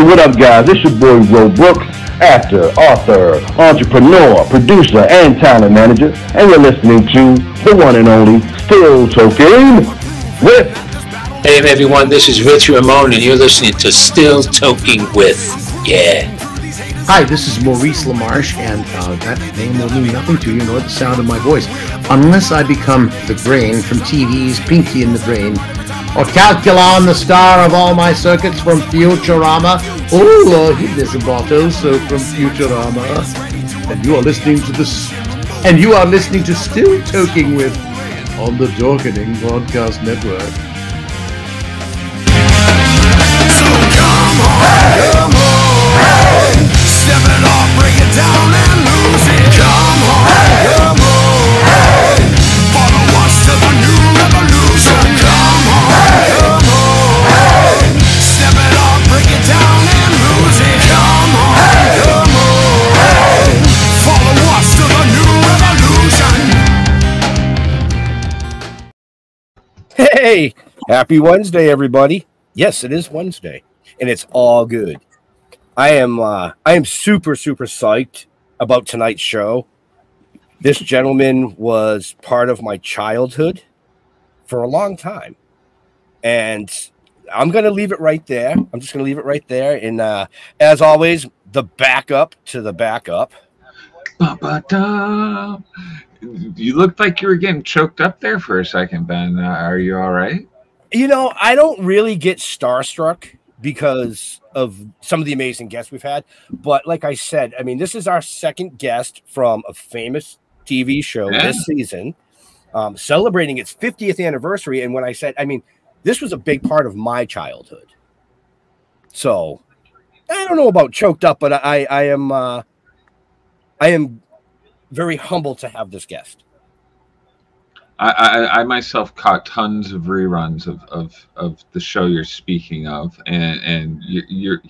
what up, guys? It's your boy, Ro Brooks, actor, author, entrepreneur, producer, and talent manager, and you're listening to the one and only Still Toking with. Hey everyone, this is Rich Ramon, and you're listening to Still Toking with. Yeah. Hi, this is Maurice LaMarche, and that name will mean nothing to you, nor the sound of my voice, unless I become the brain from TV's Pinky in the Brain, or Calculon, the star of all my circuits from Futurama. Oh, Lord, there's a bottle, so from Futurama. And you are listening to this, and you are listening to Still Toking with on the Dorkening Podcast Network. So come on, step it off, break it down and lose it. Come on, follow us to the new revolution. Come on, step it off, break it down and lose it. Come on, follow us to the new revolution. Hey, happy Wednesday, everybody. Yes, it is Wednesday, and it's all good. I am super psyched about tonight's show. This gentleman was part of my childhood for a long time, and I'm going to leave it right there. I'm just going to leave it right there. And as always, the backup to the backup. You looked like you were getting choked up there for a second, Ben. Are you all right? You know, I don't really get starstruck because of some of the amazing guests we've had. But like I said, I mean, this is our second guest from a famous TV show this season, celebrating its 50th anniversary. And when I said, I mean, this was a big part of my childhood. So I don't know about choked up, but I am very humbled to have this guest. I myself caught tons of reruns of the show you're speaking of, and you're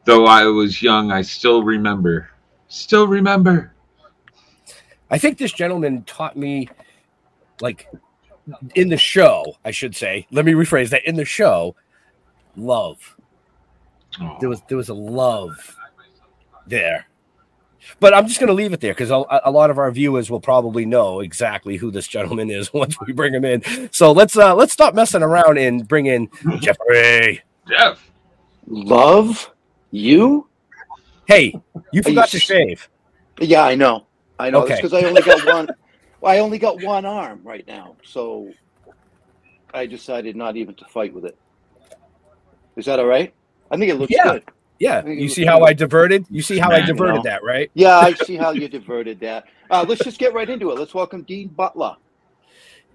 though I was young, I still remember. I think this gentleman taught me, like, in the show, I should say. Let me rephrase that. In the show, love. Oh. There was a love there. But I'm just going to leave it there because a lot of our viewers will probably know exactly who this gentleman is once we bring him in. So let's stop messing around and bring in Jeffrey. Jeff. Love you? Hey, you forgot to shave. Yeah, I know. Okay. It's because I only got one. I only got one arm right now, so I decided not even to fight with it. Is that all right? I think it looks good. Yeah, you see how I diverted? You see how I diverted that, right? Yeah, I see how you diverted that. Let's just get right into it. Let's welcome Dean Butler.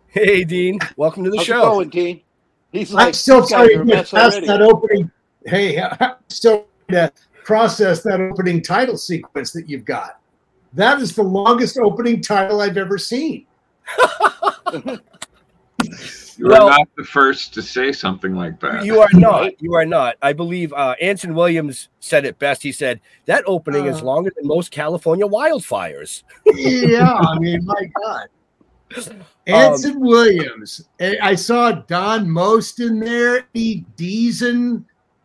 Hey, Dean. Welcome to the show. How's it going, Dean? He's like, I'm still trying to get past that opening. Hey, I'm still trying to process that opening title sequence that you've got. That is the longest opening title I've ever seen. You are not the first to say something like that. You are not. You are not. I believe Anson Williams said it best. He said, that opening is longer than most California wildfires. Yeah, I mean, my God. Anson Williams. I saw Don Most in there. E. Deason.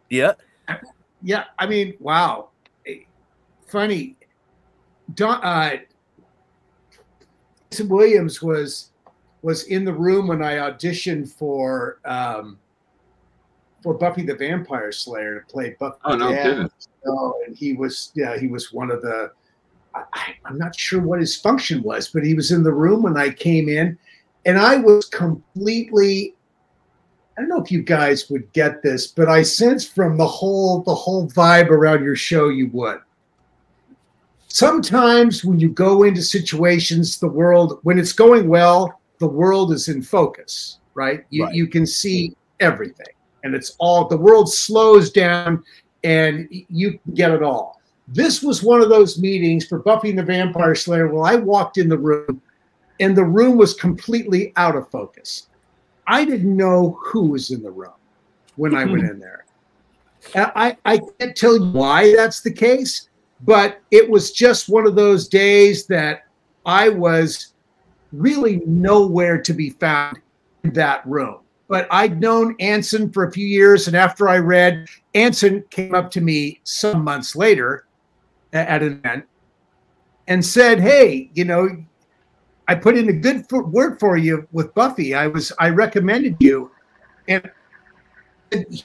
Yeah. Yeah, I mean, wow. Funny. Anson Williams was in the room when I auditioned for Buffy the Vampire Slayer to play Buffy. Oh, no kidding. And he was one of the, I'm not sure what his function was, but he was in the room when I came in, and I was completely, I don't know if you guys would get this, but I sensed from the whole vibe around your show you would. Sometimes when you go into situations, the world, when it's going well, the world is in focus, right? You can see everything, and it's all, the world slows down and you get it all. This was one of those meetings for Buffy and the Vampire Slayer. Well, I walked in the room and the room was completely out of focus. I didn't know who was in the room when I went in there. I can't tell you why that's the case, but it was just one of those days that I was really nowhere to be found in that room. but I'd known Anson for a few years. And after I read, Anson came up to me some months later at an event and said, "Hey, you know, I put in a good word for you with Buffy. I recommended you." And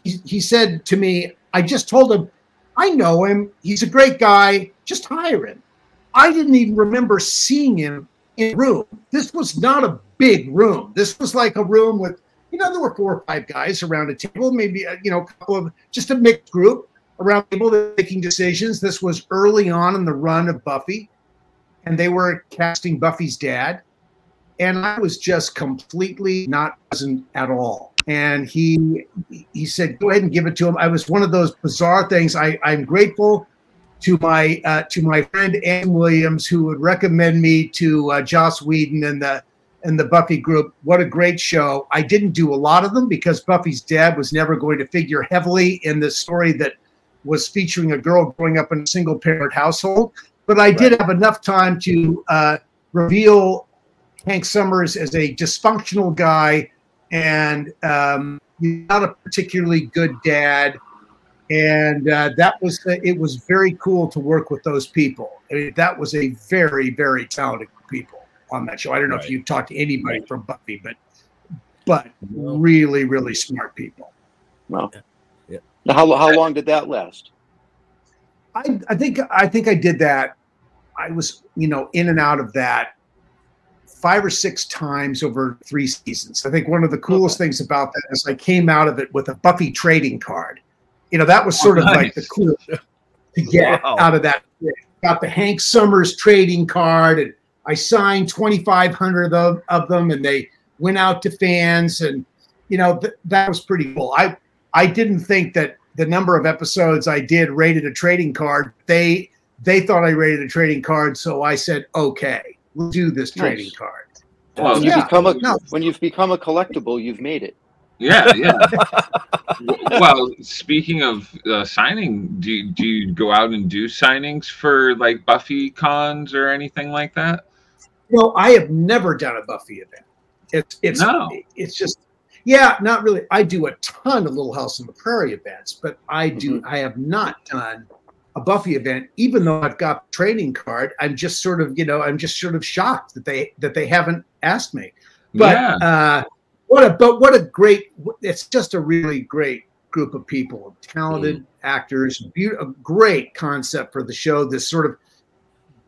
he said to me, I just told him, "I know him. He's a great guy. Just hire him." I didn't even remember seeing him in a room. This was not a big room. This was like a room with, you know, there were 4 or 5 guys around a table, maybe, you know, a couple of, just a mixed group around people making decisions. This was early on in the run of Buffy, and they were casting Buffy's dad. And I was just completely not present at all. And he said, "Go ahead and give it to him." I was one of those bizarre things. I'm grateful to my friend Ann Williams, who would recommend me to Joss Whedon and the Buffy group. What a great show. I didn't do a lot of them because Buffy's dad was never going to figure heavily in the story that was featuring a girl growing up in a single parent household. But I did have enough time to reveal Hank Summers as a dysfunctional guy and not a particularly good dad. And it was very cool to work with those people. I mean, that was a very, very talented people on that show. I don't know if you talked to anybody from Buffy, but really, really smart people. Well, yeah. Now, how long did that last? I think I did that. I was, you know, in and out of that 5 or 6 times over 3 seasons. I think one of the coolest things about that is I came out of it with a Buffy trading card. You know, that was sort of like the coolest to get out of that. Got the Hank Summers trading card, and I signed 2,500 of them, and they went out to fans, and you know that was pretty cool. I didn't think that the number of episodes I did rated a trading card. They thought I rated a trading card, so I said, "Okay, we'll do this trading card." Well, when you've become a collectible, you've made it. Yeah, yeah. Well, speaking of signing, do you go out and do signings for like Buffy cons or anything like that? Well, I have never done a Buffy event. It's just, yeah, not really. I do a ton of Little House on the Prairie events, but I have not done a Buffy event, even though I've got the trading card. I'm just sort of shocked that they haven't asked me. But yeah. What a great, it's just a really great group of people, talented actors, a great concept for the show, this sort of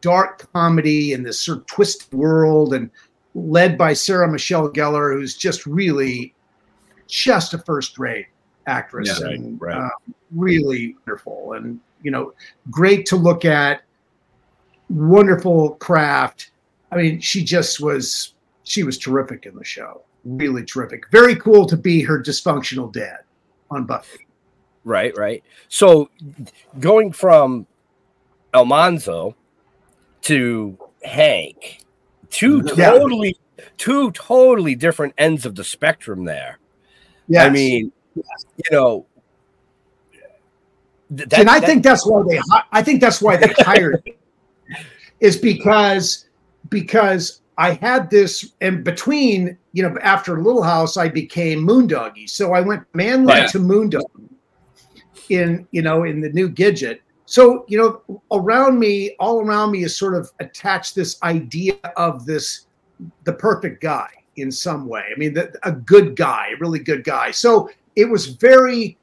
dark comedy and this sort of twisted world, and led by Sarah Michelle Gellar, who's just really just a first-rate actress, and really wonderful, and you know, great to look at, wonderful craft. I mean, she was terrific in the show. Really terrific. Very cool to be her dysfunctional dad on Buffy. Right. So going from Almanzo to Hank, two totally different ends of the spectrum there. Yes. I mean, you know, and I think that's why they hired me, is because I had this, and between, you know, after Little House, I became Moondoggy. So I went Manly to Moondoggy in the new Gidget. So, you know, all around me is sort of attached this idea of the perfect guy in some way. I mean, a good guy, a really good guy. So it was very,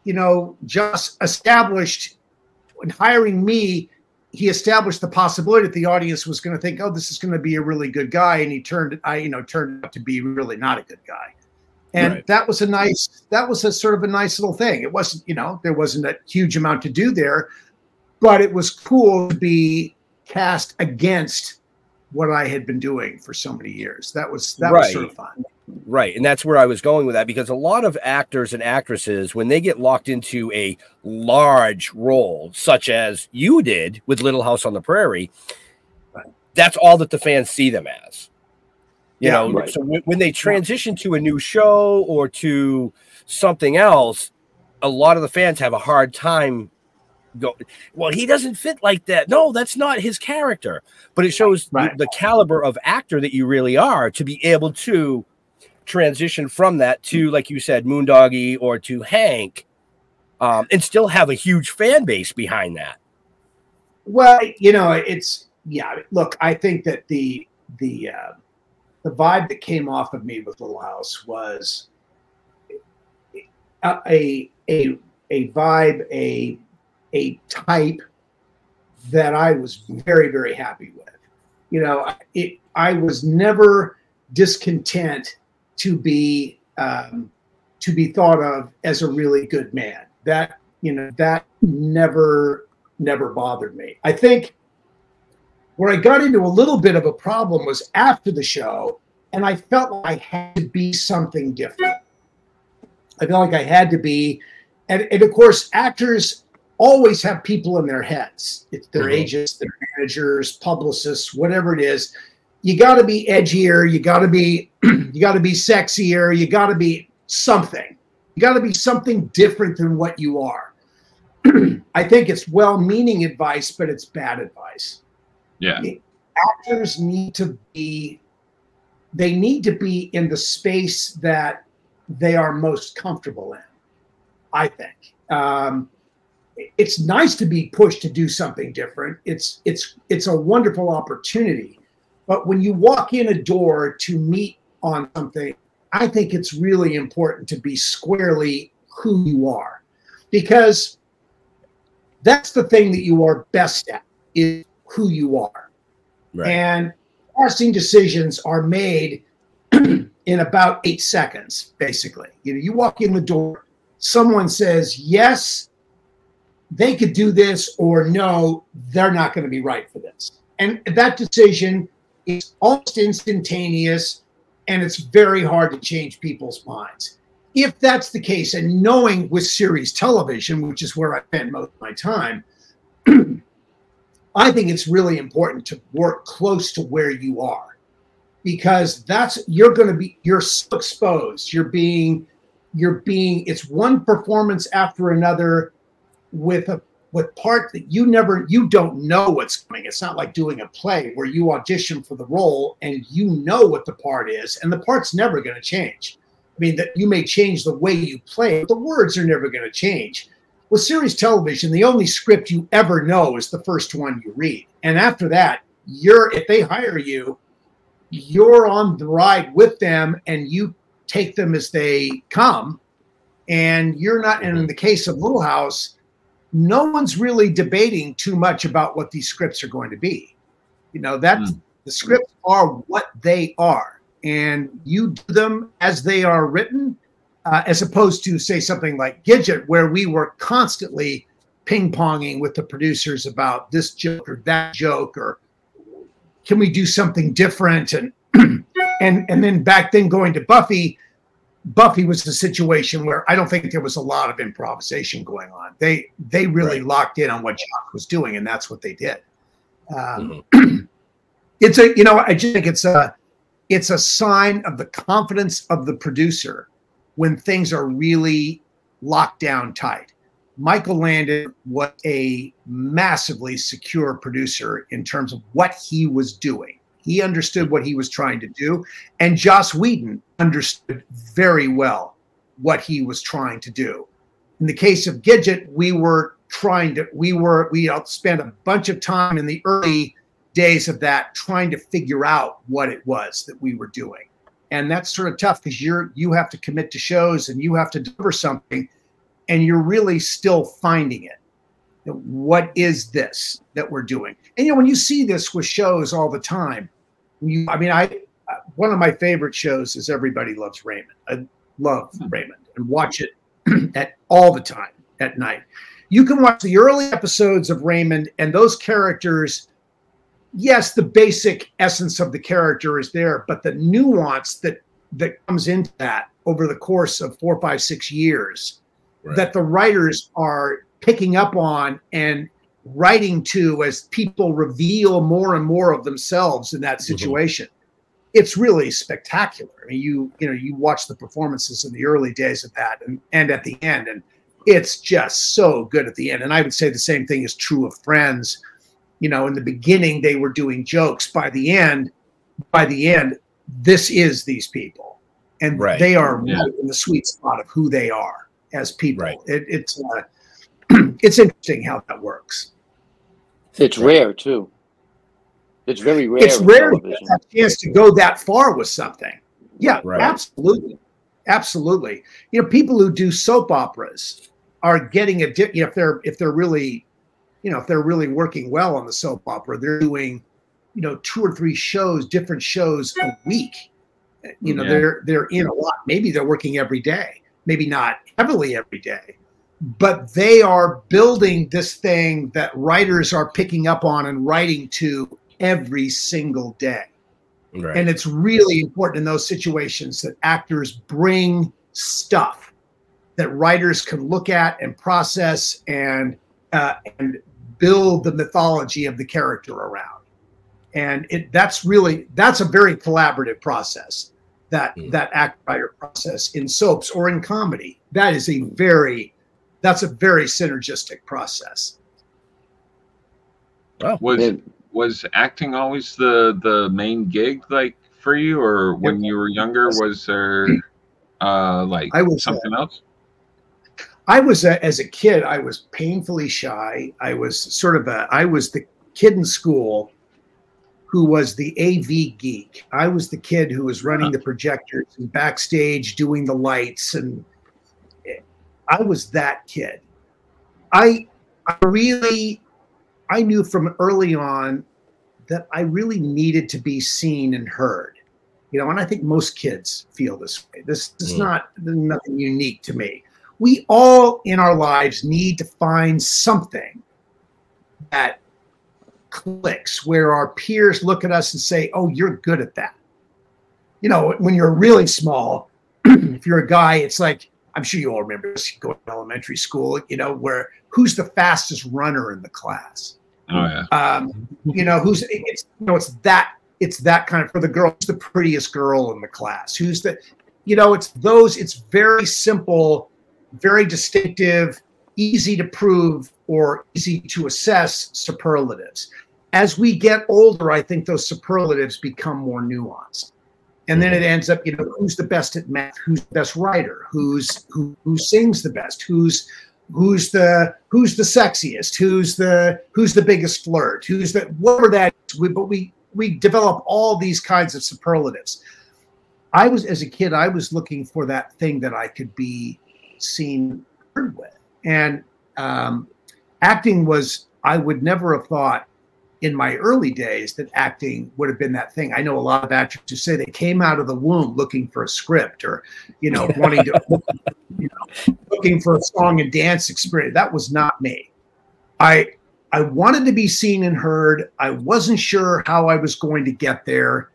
you know, just established when hiring me. He established the possibility that the audience was going to think, "Oh, this is going to be a really good guy," and he turned out to be really not a good guy. And that was a sort of a nice little thing. It wasn't, you know, there wasn't a huge amount to do there, but it was cool to be cast against what I had been doing for so many years. That was sort of fun. Right. And that's where I was going with that, because a lot of actors and actresses, when they get locked into a large role, such as you did with Little House on the Prairie, that's all that the fans see them as. You know, so when they transition to a new show or to something else, a lot of the fans have a hard time well, he doesn't fit like that. No, that's not his character. But it shows the caliber of actor that you really are, to be able to transition from that to, like you said, Moondoggie or to Hank, and still have a huge fan base behind that? Well, look, I think that the vibe that came off of me with Little House was a vibe, a type that I was very, very happy with. I was never discontent to be thought of as a really good man. That never bothered me. I think where I got into a little bit of a problem was after the show, and I felt like I had to be something different. I felt like I had to be, and of course, actors always have people in their heads. It's their agents, their managers, publicists, whatever it is. You got to be edgier. You got to be sexier. You got to be something. You got to be something different than what you are. I think it's well-meaning advice, but it's bad advice. Yeah. Actors need to be in the space that they are most comfortable in, I think. It's nice to be pushed to do something different. It's a wonderful opportunity. But when you walk in a door to meet on something, I think it's really important to be squarely who you are, because that's the thing that you are best at, is who you are. Right. And casting decisions are made in about 8 seconds, basically. You walk in the door, someone says, yes, they could do this, or no, they're not going to be right for this. And that decision is almost instantaneous, and it's very hard to change people's minds. If that's the case, and knowing with series television, which is where I spend most of my time, I think it's really important to work close to where you are, because you're so exposed. You're being, it's one performance after another with part that you don't know what's coming. It's not like doing a play where you audition for the role and you know what the part is, and the part's never going to change. I mean, that you may change the way you play, but the words are never going to change. With series television, the only script you ever know is the first one you read. And after that, if they hire you, you're on the ride with them, and you take them as they come. And you're not, and in the case of Little House, no one's really debating too much about what these scripts are going to be. The scripts are what they are, and you do them as they are written, as opposed to, say, something like Gidget, where we were constantly ping-ponging with the producers about this joke or that joke, or can we do something different? And and then back then, going to Buffy was the situation where I don't think there was a lot of improvisation going on. They really locked in on what Jock was doing, and that's what they did. I just think it's a sign of the confidence of the producer when things are really locked down tight. Michael Landon was a massively secure producer in terms of what he was doing. He understood what he was trying to do, and Joss Whedon understood very well what he was trying to do. In the case of Gidget, we spent a bunch of time in the early days of that trying to figure out what it was that we were doing. And that's sort of tough, because you have to commit to shows and you have to deliver something, and you're really still finding it. What is this that we're doing? And when you see this with shows all the time, one of my favorite shows is Everybody Loves Raymond. I love Raymond and watch it all the time at night. You can watch the early episodes of Raymond, and those characters, yes, the basic essence of the character is there, but the nuance that comes into that over the course of 4, 5, 6 years, that the writers are picking up on and writing to as people reveal more and more of themselves in that situation. It's really spectacular. I mean, you watch the performances in the early days of that and at the end, and it's just so good at the end. And I would say the same thing is true of Friends. In the beginning, they were doing jokes. By the end, this is these people. and they are right in the sweet spot of who they are as people. Right. It's it's interesting how that works. It's rare too. It's very rare. It's rare to get a chance to go that far with something. Yeah, absolutely, absolutely. You know, people who do soap operas are getting if they're really, you know, if they're really working well on the soap opera, they're doing, you know, 2 or 3 shows, different shows a week. You know, they're in a lot. Maybe they're working every day, maybe not heavily every day, but they are building this thing that writers are picking up on and writing to every single day. Right. And it's really important in those situations that actors bring stuff that writers can look at and process and build the mythology of the character around. And that's a very collaborative process, that act-writer process in soaps or in comedy. That's a very synergistic process. Wow. Was acting always the main gig, like, for you, or when you were younger, was there something else? As a kid, I was painfully shy. I was the kid in school who was the AV geek. I was the kid who was running the projectors and backstage doing the lights, and I was that kid. I knew from early on that I really needed to be seen and heard. You know, and I think most kids feel this way. This is nothing unique to me. We all in our lives need to find something that clicks, where our peers look at us and say, oh, you're good at that. You know, when you're really small, if you're a guy, it's like, I'm sure you all remember this going to elementary school, you know, where who's the fastest runner in the class? Oh yeah. You know, it's that kind of, for the girl, who's the prettiest girl in the class? Who's the, you know, it's very simple, very distinctive, easy to prove or easy to assess superlatives. As we get older, I think those superlatives become more nuanced. And then it ends up, you know, who's the best at math? Who's the best writer? Who sings the best? Who's the sexiest? Who's the biggest flirt? Who's the whatever that is. But we develop all these kinds of superlatives. As a kid, I was looking for that thing that I could be seen, heard with. And acting was, I would never have thought in my early days that acting would have been that thing. I know a lot of actors who say they came out of the womb looking for a script, or, you know, wanting to, you know, looking for a song and dance experience. That was not me. I wanted to be seen and heard. I wasn't sure how I was going to get there.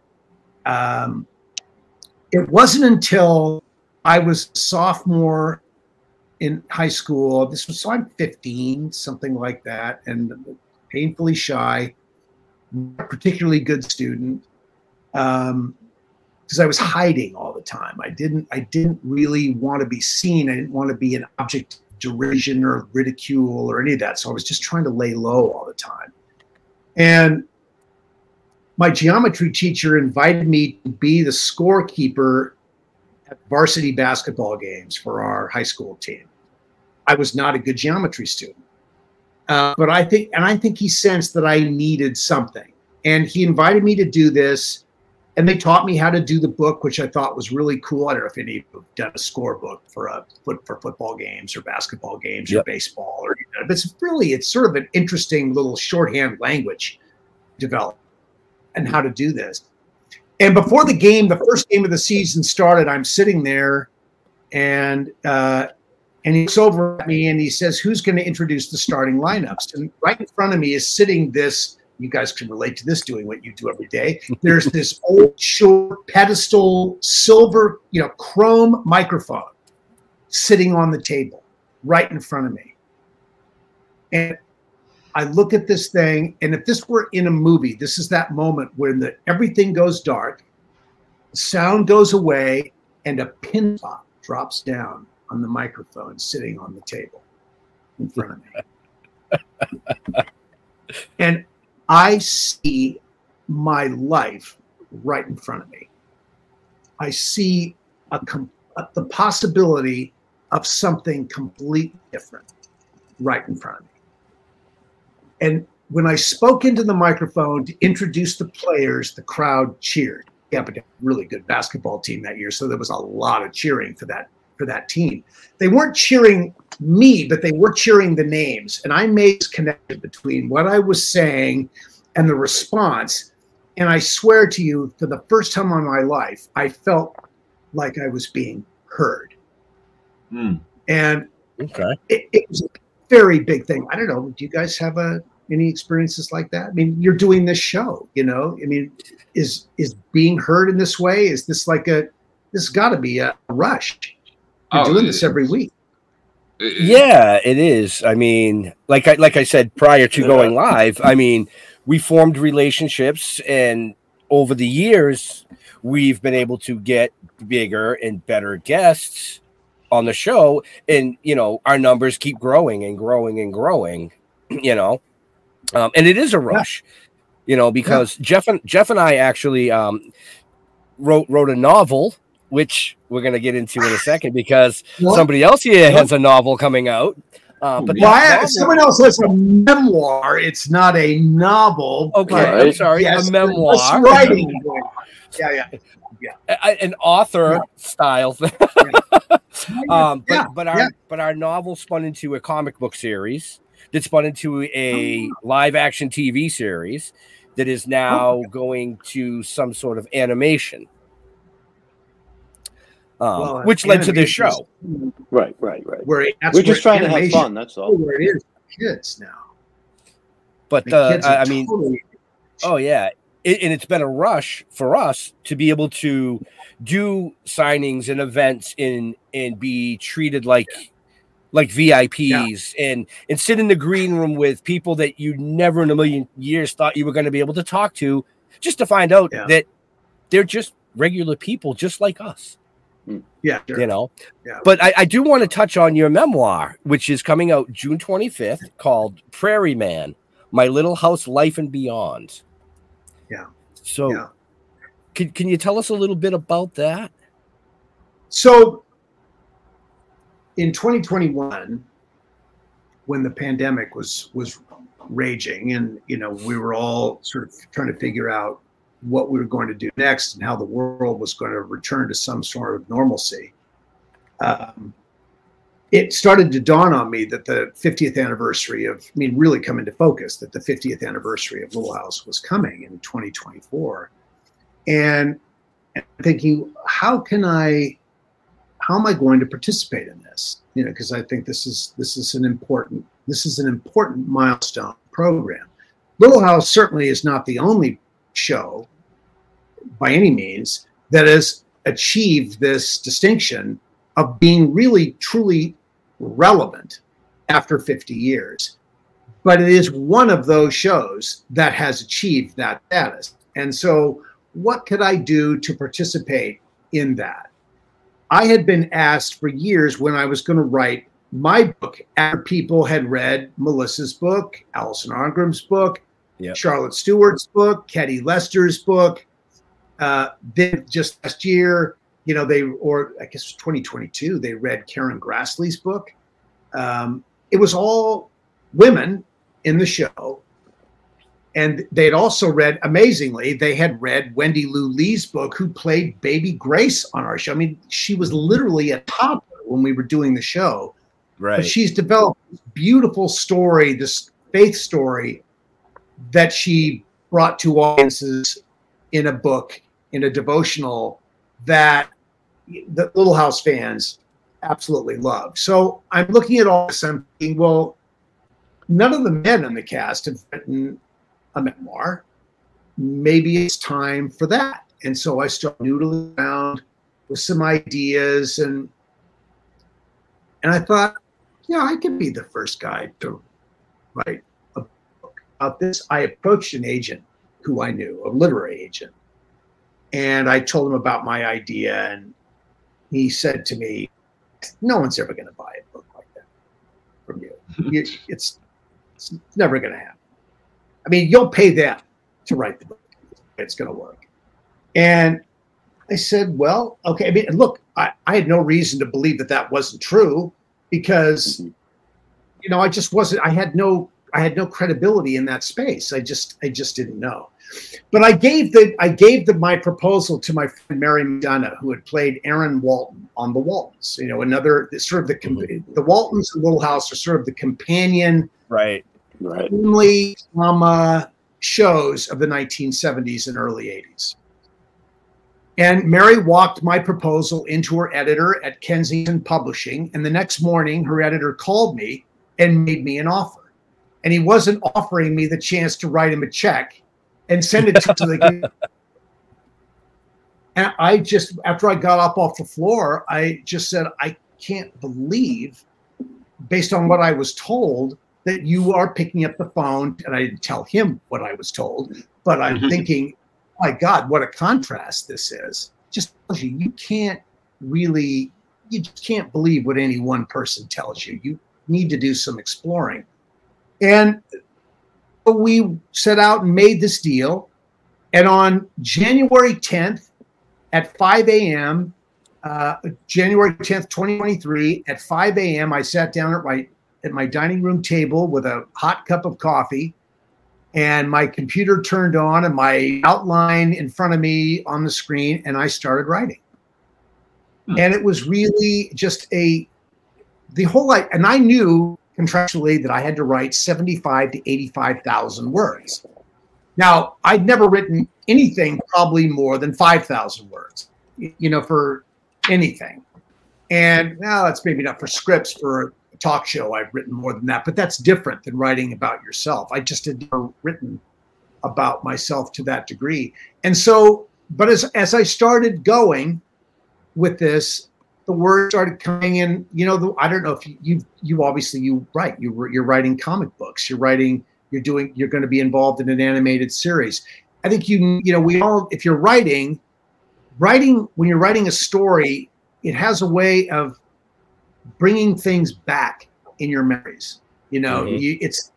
It wasn't until I was a sophomore in high school. So I'm 15, something like that, and painfully shy, not particularly good student, because I was hiding all the time. I didn't really want to be seen. I didn't want to be an object of derision or ridicule or any of that. So I was just trying to lay low all the time. And my geometry teacher invited me to be the scorekeeper at varsity basketball games for our high school team. I was not a good geometry student. But I think he sensed that I needed something, and he invited me to do this, and they taught me how to do the book, which I thought was really cool. I don't know if any of you have done a score book for football games or basketball games or baseball, or, you know, it's sort of an interesting little shorthand language developed and how to do this. And before the first game of the season started, I'm sitting there, and he looks over at me and he says, who's going to introduce the starting lineups? And right in front of me is sitting this, you guys can relate to this doing what you do every day. There's this old short pedestal, silver, you know, chrome microphone sitting on the table right in front of me. And I look at this thing, and if this were in a movie, this is that moment when everything goes dark, the sound goes away, and a pin spot drops down on the microphone sitting on the table in front of me. And I see my life right in front of me. I see the possibility of something completely different right in front of me. And when I spoke into the microphone to introduce the players, the crowd cheered. Yeah, but they had a really good basketball team that year, so there was a lot of cheering for that team. They weren't cheering me, but they were cheering the names. And I made this connection between what I was saying and the response. And I swear to you, for the first time in my life, I felt like I was being heard. And it was a very big thing. I don't know. Do you guys have any experiences like that? I mean, you're doing this show, you know. I mean, is being heard in this way? Is this like this has got to be a rush? You're doing this every week. Yeah, it is. I mean, like I said prior to going live, I mean, we formed relationships, and over the years, we've been able to get bigger and better guests on the show, and you know, our numbers keep growing and growing and growing. You know, and it is a rush. You know, because Jeff and I actually wrote a novel, which we're going to get into in a second, because somebody else here has a novel coming out. But someone else has a memoir. It's not a novel. Okay, I'm sorry, a memoir. Writing. Yeah. An author style thing. But our novel spun into a comic book series that spun into a live action TV series that is now going to some sort of animation. Which led to this show. Right. We're just trying to have fun. That's all. Where it is for kids now. But I mean, and it's been a rush for us to be able to do signings and events and be treated like VIPs and sit in the green room with people that you never in a million years thought you were going to be able to talk to, just to find out that they're just regular people just like us. Yeah, sure. You know, but I do want to touch on your memoir, which is coming out June 25th, called Prairie Man, My Little House Life and Beyond. Yeah. So can you tell us a little bit about that? So in 2021, when the pandemic was raging, and you know, we were all sort of trying to figure out what we were going to do next and how the world was going to return to some sort of normalcy. It started to dawn on me that the 50th anniversary really come into focus, that the 50th anniversary of Little House was coming in 2024. And thinking, how am I going to participate in this? You know, because I think this is an important milestone program. Little House certainly is not the only show by any means that has achieved this distinction of being really truly relevant after 50 years. But it is one of those shows that has achieved that status. And so what could I do to participate in that? I had been asked for years when I was going to write my book after people had read Melissa's book, Alison Arngram's book, Charlotte Stewart's book, Ketty Lester's book. Then just last year, you know, I guess it was 2022, they read Karen Grassley's book. It was all women in the show. And they'd also read, amazingly, they had read Wendy Lou Lee's book, who played Baby Grace on our show. I mean, she was literally a toddler when we were doing the show. Right. But she's developed this beautiful story, this faith story that she brought to audiences in a book, in a devotional that the Little House fans absolutely love. So I'm looking at all this, I'm thinking, well, none of the men in the cast have written a memoir. Maybe it's time for that. And so I started noodling around with some ideas, and I thought, yeah, I could be the first guy to write a book about this. I approached an agent who I knew, a literary agent, and I told him about my idea, and he said to me, no one's ever going to buy a book like that from you. It's never going to happen. I mean, you'll pay them to write the book. It's going to work. And I said, well, okay. I mean, look, I had no reason to believe that that wasn't true because, you know, I just wasn't. I had no credibility in that space. I just didn't know. But I gave my proposal to my friend Mary McDonough, who had played Aaron Walton on The Waltons. You know, another sort of the Waltons and Little House are sort of the companion, right, family drama shows of the 1970s and early 80s. And Mary walked my proposal into her editor at Kensington Publishing, and the next morning her editor called me and made me an offer. And he wasn't offering me the chance to write him a check and send it to the. And I just, after I got up off the floor, I just said, I can't believe, based on what I was told, that you are picking up the phone. And I didn't tell him what I was told, but I'm thinking, my God, what a contrast this is. Just tells you, you just can't believe what any one person tells you. You need to do some exploring. And we set out and made this deal. And on January 10th at 5 a.m., January 10th, 2023, at 5 a.m., I sat down at my dining room table with a hot cup of coffee, and my computer turned on and my outline in front of me on the screen, and I started writing. And it was really just the whole life. And I knew contractually that I had to write 75 to 85,000 words. Now, I'd never written anything probably more than 5,000 words, you know, for anything. And now that's maybe not for scripts. For a talk show, I've written more than that, but that's different than writing about yourself. I just had never written about myself to that degree. And so, but as I started going with this, the words started coming in. You know, I don't know if you obviously write. You're writing comic books. You're going to be involved in an animated series. I think we all, if you're writing when you're writing a story, it has a way of bringing things back in your memories. You know, it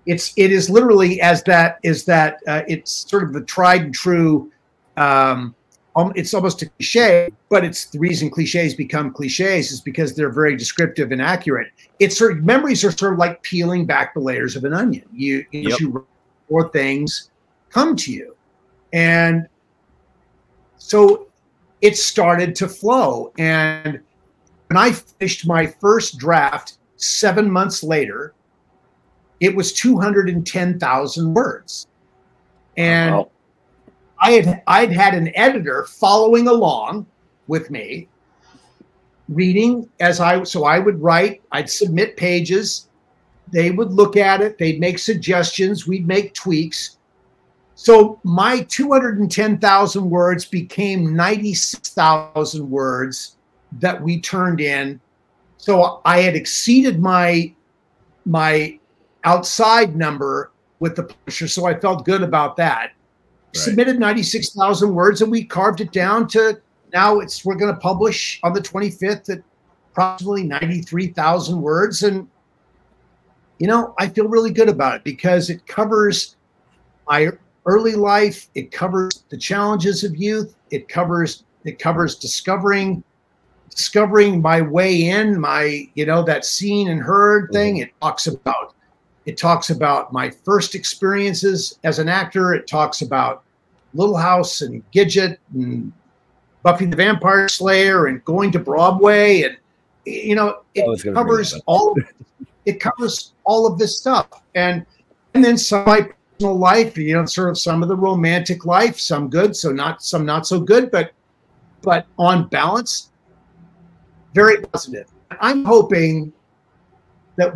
is literally it's sort of the tried and true. It's almost a cliche, but it's the reason cliches become cliches is because they're very descriptive and accurate. Memories are sort of like peeling back the layers of an onion. You more things come to you, and so it started to flow. And when I finished my first draft 7 months later, it was 210,000 words, and. Wow. I'd had an editor following along with me, reading so I would write, I'd submit pages, they would look at it, they'd make suggestions, we'd make tweaks. So my 210,000 words became 96,000 words that we turned in. So I had exceeded my outside number with the publisher, so I felt good about that. Right. Submitted 96,000 words, and we carved it down to now we're going to publish on the 25th at approximately 93,000 words. And, you know, I feel really good about it because it covers my early life. It covers the challenges of youth. It covers discovering my way in, that seen and heard thing. It talks about my first experiences as an actor. It talks about Little House and Gidget and Buffy the Vampire Slayer and going to Broadway, and it covers all of this stuff, and then some of my personal life, sort of some of the romantic life, some good, some not so good, but on balance, very positive. I'm hoping that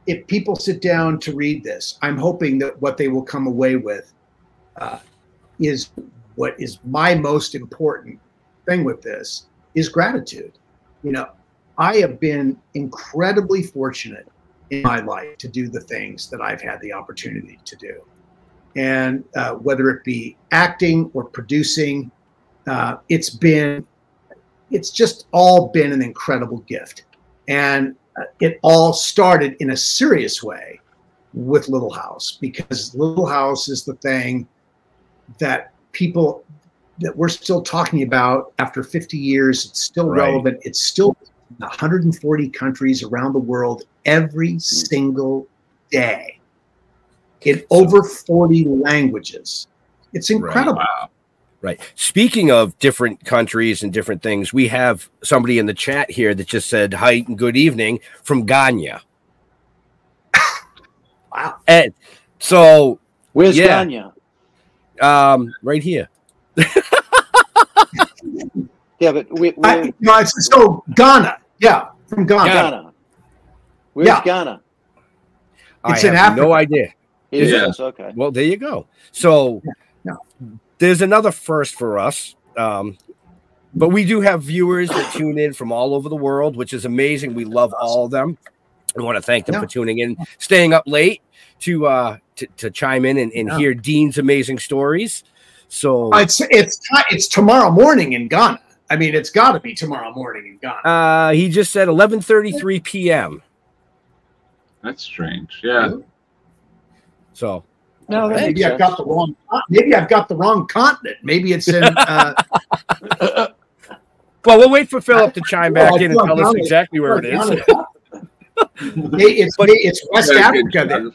if people sit down to read this, I'm hoping that what they will come away with is what is my most important thing with this is gratitude. I have been incredibly fortunate in my life to do the things that I've had the opportunity to do. And whether it be acting or producing, it's just all been an incredible gift. And it all started in a serious way with Little House, because Little House is the thing that people, that we're still talking about after 50 years. It's still relevant. It's still 140 countries around the world every single day in over 40 languages. It's incredible. Wow. Right. Speaking of different countries and different things, we have somebody in the chat here that just said hi and good evening from Ghana. Wow. And so where's Ghana? Right here. Yeah, but it's Ghana. Yeah, from Ghana. Ghana. Where's Ghana? It's I in have Africa. no idea. It is. Okay. Well, there you go. So there's another first for us. But we do have viewers that tune in from all over the world, which is amazing. We love all of them. I want to thank them for tuning in, staying up late to chime in and hear Dean's amazing stories. So it's tomorrow morning in Ghana. I mean, it's got to be tomorrow morning in Ghana. He just said 11:33 p.m. That's strange. Yeah. So no, maybe I've got the wrong. Maybe I've got the wrong continent. Maybe it's in. Well, we'll wait for Philip to chime back in and tell us exactly where it is. It's West Africa. Then.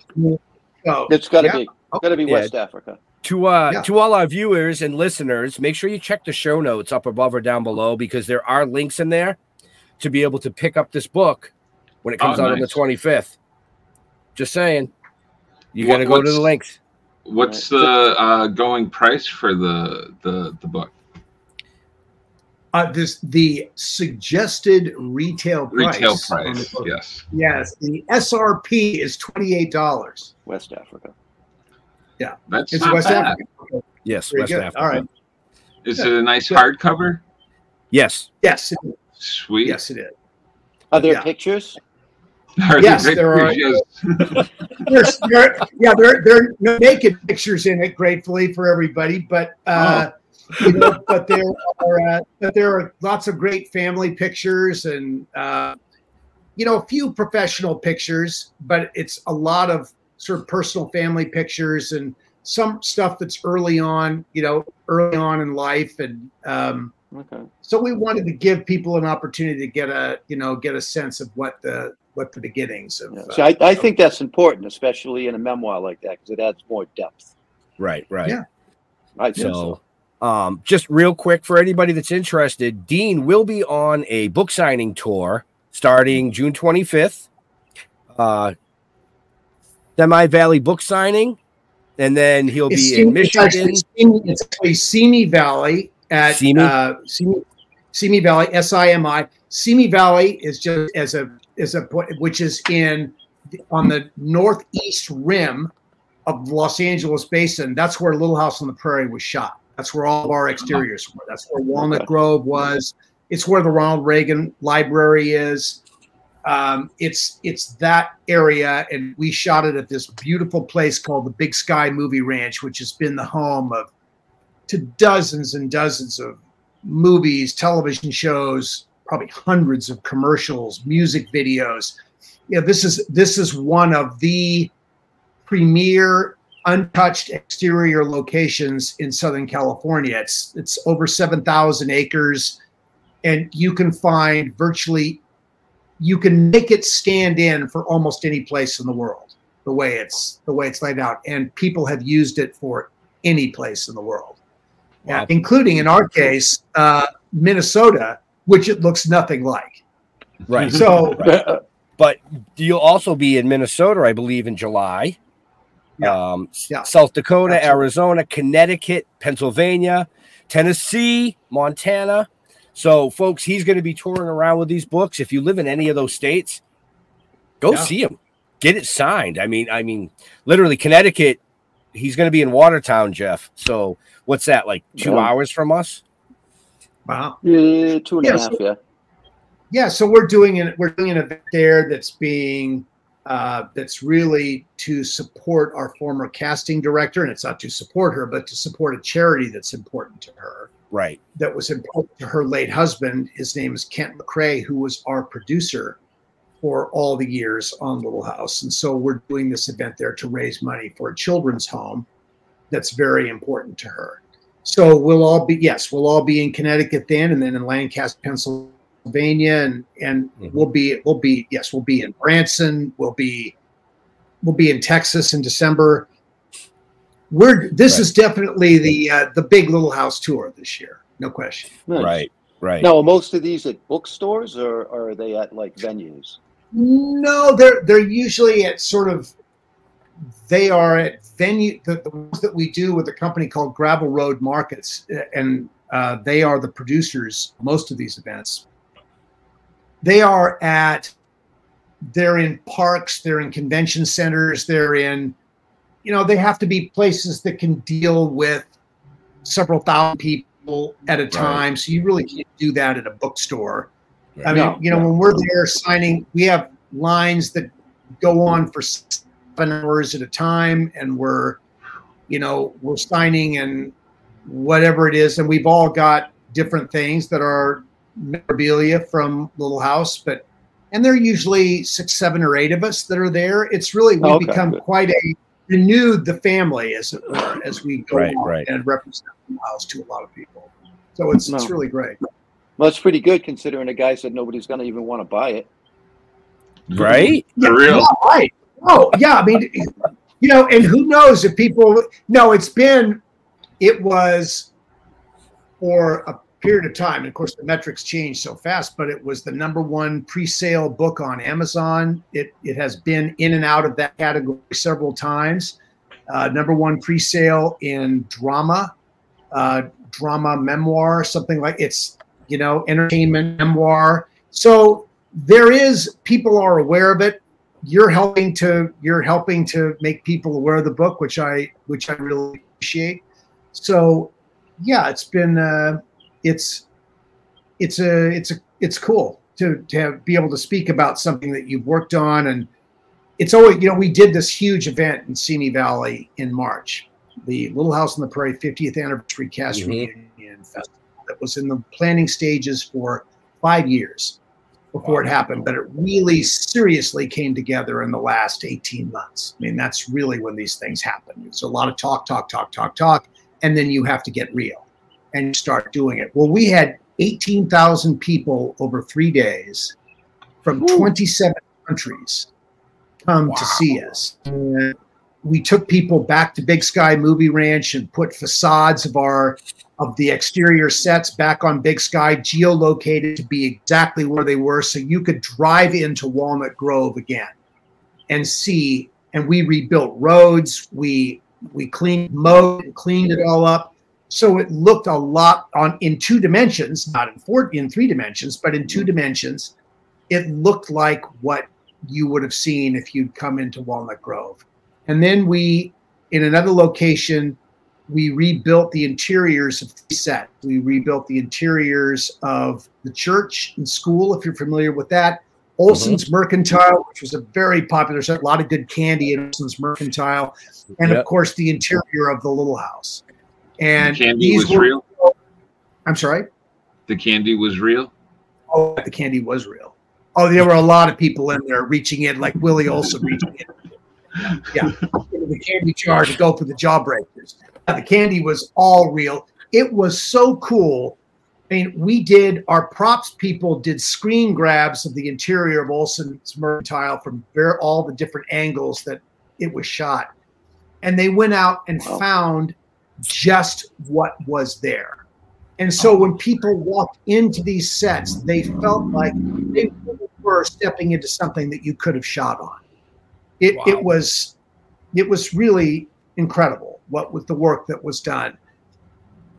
So, it's got to be. Got to be West Africa. To all our viewers and listeners, make sure you check the show notes up above or down below, because there are links in there to be able to pick up this book when it comes out on the 25th. Just saying. You got to go to the links. What's the going price for the book? The suggested retail price. Yes. Yes. The SRP is $28. West Africa. Yeah. It's West Africa. Okay. Yes, Very West good. Africa. All right. Is it a nice hardcover? Yes. Yes. It is. Sweet. Yes, it is. Are there pictures? Yes, there are. There are no naked pictures in it, gratefully for everybody, but but there are lots of great family pictures and a few professional pictures, but it's a lot of sort of personal family pictures and some stuff that's early on in life, and so we wanted to give people an opportunity to get a sense of what the beginnings of. So I think that's important, especially in a memoir like that, because it adds more depth. Right. Yeah. I think so. Just real quick for anybody that's interested, Dean will be on a book signing tour starting June 25th. Semi Valley book signing, and then he'll be in Michigan. It's actually Simi Valley at Simi Valley, SIMI. Simi Valley is just which is on the northeast rim of the Los Angeles basin. That's where Little House on the Prairie was shot. That's where all of our exteriors were. That's where Walnut Grove was. It's where the Ronald Reagan Library is. It's that area, and we shot it at this beautiful place called the Big Sky Movie Ranch, which has been the home to dozens and dozens of movies, television shows, probably hundreds of commercials, music videos. This is one of the premier untouched exterior locations in Southern California. It's over 7,000 acres, and you can find you can make it stand in for almost any place in the world, the way it's laid out, and people have used it for any place in the world. Wow. Including in our case, Minnesota, which it looks nothing like. Right. So, but you'll also be in Minnesota, I believe, in July. South Dakota, absolutely. Arizona, Connecticut, Pennsylvania, Tennessee, Montana. So, folks, he's going to be touring around with these books. If you live in any of those states, go see him. Get it signed. I mean, literally, Connecticut. He's going to be in Watertown, Jeff. So, what's that, like 2 hours from us? Wow. 2.5. Yeah. Yeah. So we're doing an event there that's being that's really to support our former casting director, and it's not to support her, but to support a charity that's important to her. Right. That was important to her late husband. His name is Kent McCrae, who was our producer for all the years on Little House. And so we're doing this event there to raise money for a children's home that's very important to her. So we'll all be in Connecticut then, and then in Lancaster, Pennsylvania, and we'll be in Branson. We'll be in Texas in December. This is definitely the big Little House tour this year, no question. Nice. Right. Now, are most of these at bookstores, or are they at like venues? No, they're usually at they are at venue. The ones that we do with a company called Gravel Road Markets, and they are the producers of most of these events. They're in parks, they're in convention centers, they're in, they have to be places that can deal with several thousand people at a time. So you really can't do that at a bookstore. I mean, when we're there signing, we have lines that go on for 7 hours at a time, and we're signing and whatever it is. And we've all got different things that are memorabilia from Little House, and there are usually 6, 7, or 8 of us that are there. It's really, we've become quite renewed the family, as it were, as we go on and represent the house to a lot of people. So it's really great. Well, it's pretty good considering the guy said nobody's going to even want to buy it. Right? For real. Yeah, right. Oh, yeah. I mean, and who knows if people, it was for a period of time. And of course, the metrics change so fast, but it was the #1 pre-sale book on Amazon. It has been in and out of that category several times. #1 pre-sale in drama memoir, something like it's, entertainment memoir. So people are aware of it. You're helping to make people aware of the book, which I really appreciate. So yeah, it's been it's cool to be able to speak about something that you've worked on. And it's always, we did this huge event in Simi Valley in March, the Little House on the Prairie 50th anniversary cast reunion festival that was in the planning stages for 5 years before it happened, but it really seriously came together in the last 18 months. I mean, that's really when these things happen. It's a lot of talk, and then you have to get real and start doing it. Well, we had 18,000 people over 3 days from 27 countries come to see us. And we took people back to Big Sky Movie Ranch and put facades of the exterior sets back on Big Sky, geolocated to be exactly where they were, so you could drive into Walnut Grove again and see. And we rebuilt roads. We cleaned it all up, so it looked a lot in 2 dimensions, not in 3 dimensions, but in 2 dimensions. It looked like what you would have seen if you'd come into Walnut Grove. And then in another location, we rebuilt the interiors of the set. We rebuilt the interiors of the church and school, if you're familiar with that. Olson's Mercantile, which was a very popular set, a lot of good candy in Olson's Mercantile. And of course, the interior of the Little House. And the candy was real? I'm sorry? The candy was real? Oh, the candy was real. Oh, there were a lot of people in there reaching in, like Willie Olson reaching in. Yeah, the candy jar to go for the jawbreakers. The candy was all real. It was so cool. I mean, our props people did screen grabs of the interior of Olson's Mercantile from all the different angles that it was shot. And they went out and found just what was there. And so when people walked into these sets, they felt like they were stepping into something that you could have shot on. It was really incredible what with the work that was done.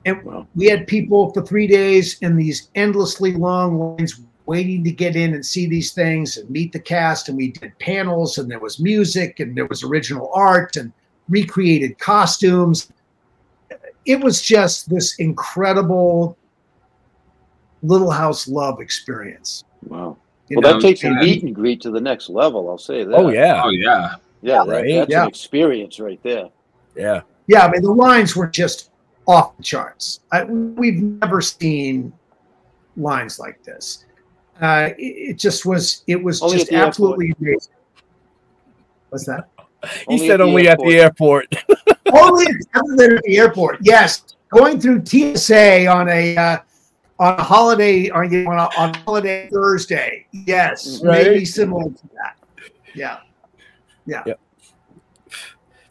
And we had people for 3 days in these endlessly long lines waiting to get in and see these things and meet the cast. And we did panels, and there was music, and there was original art and recreated costumes. It was just this incredible Little House love experience. Wow. That takes a meet and greet to the next level, I'll say that. Oh, yeah. Oh, yeah. Yeah, that's an experience right there. Yeah. Yeah, I mean, the lines were just off the charts. We've never seen lines like this. It was just absolutely amazing. What's that? He said only at the airport. Only at the airport. Yes. going through TSA on a holiday on a holiday Thursday. Yes, Right. maybe similar to that. Yeah. Yep.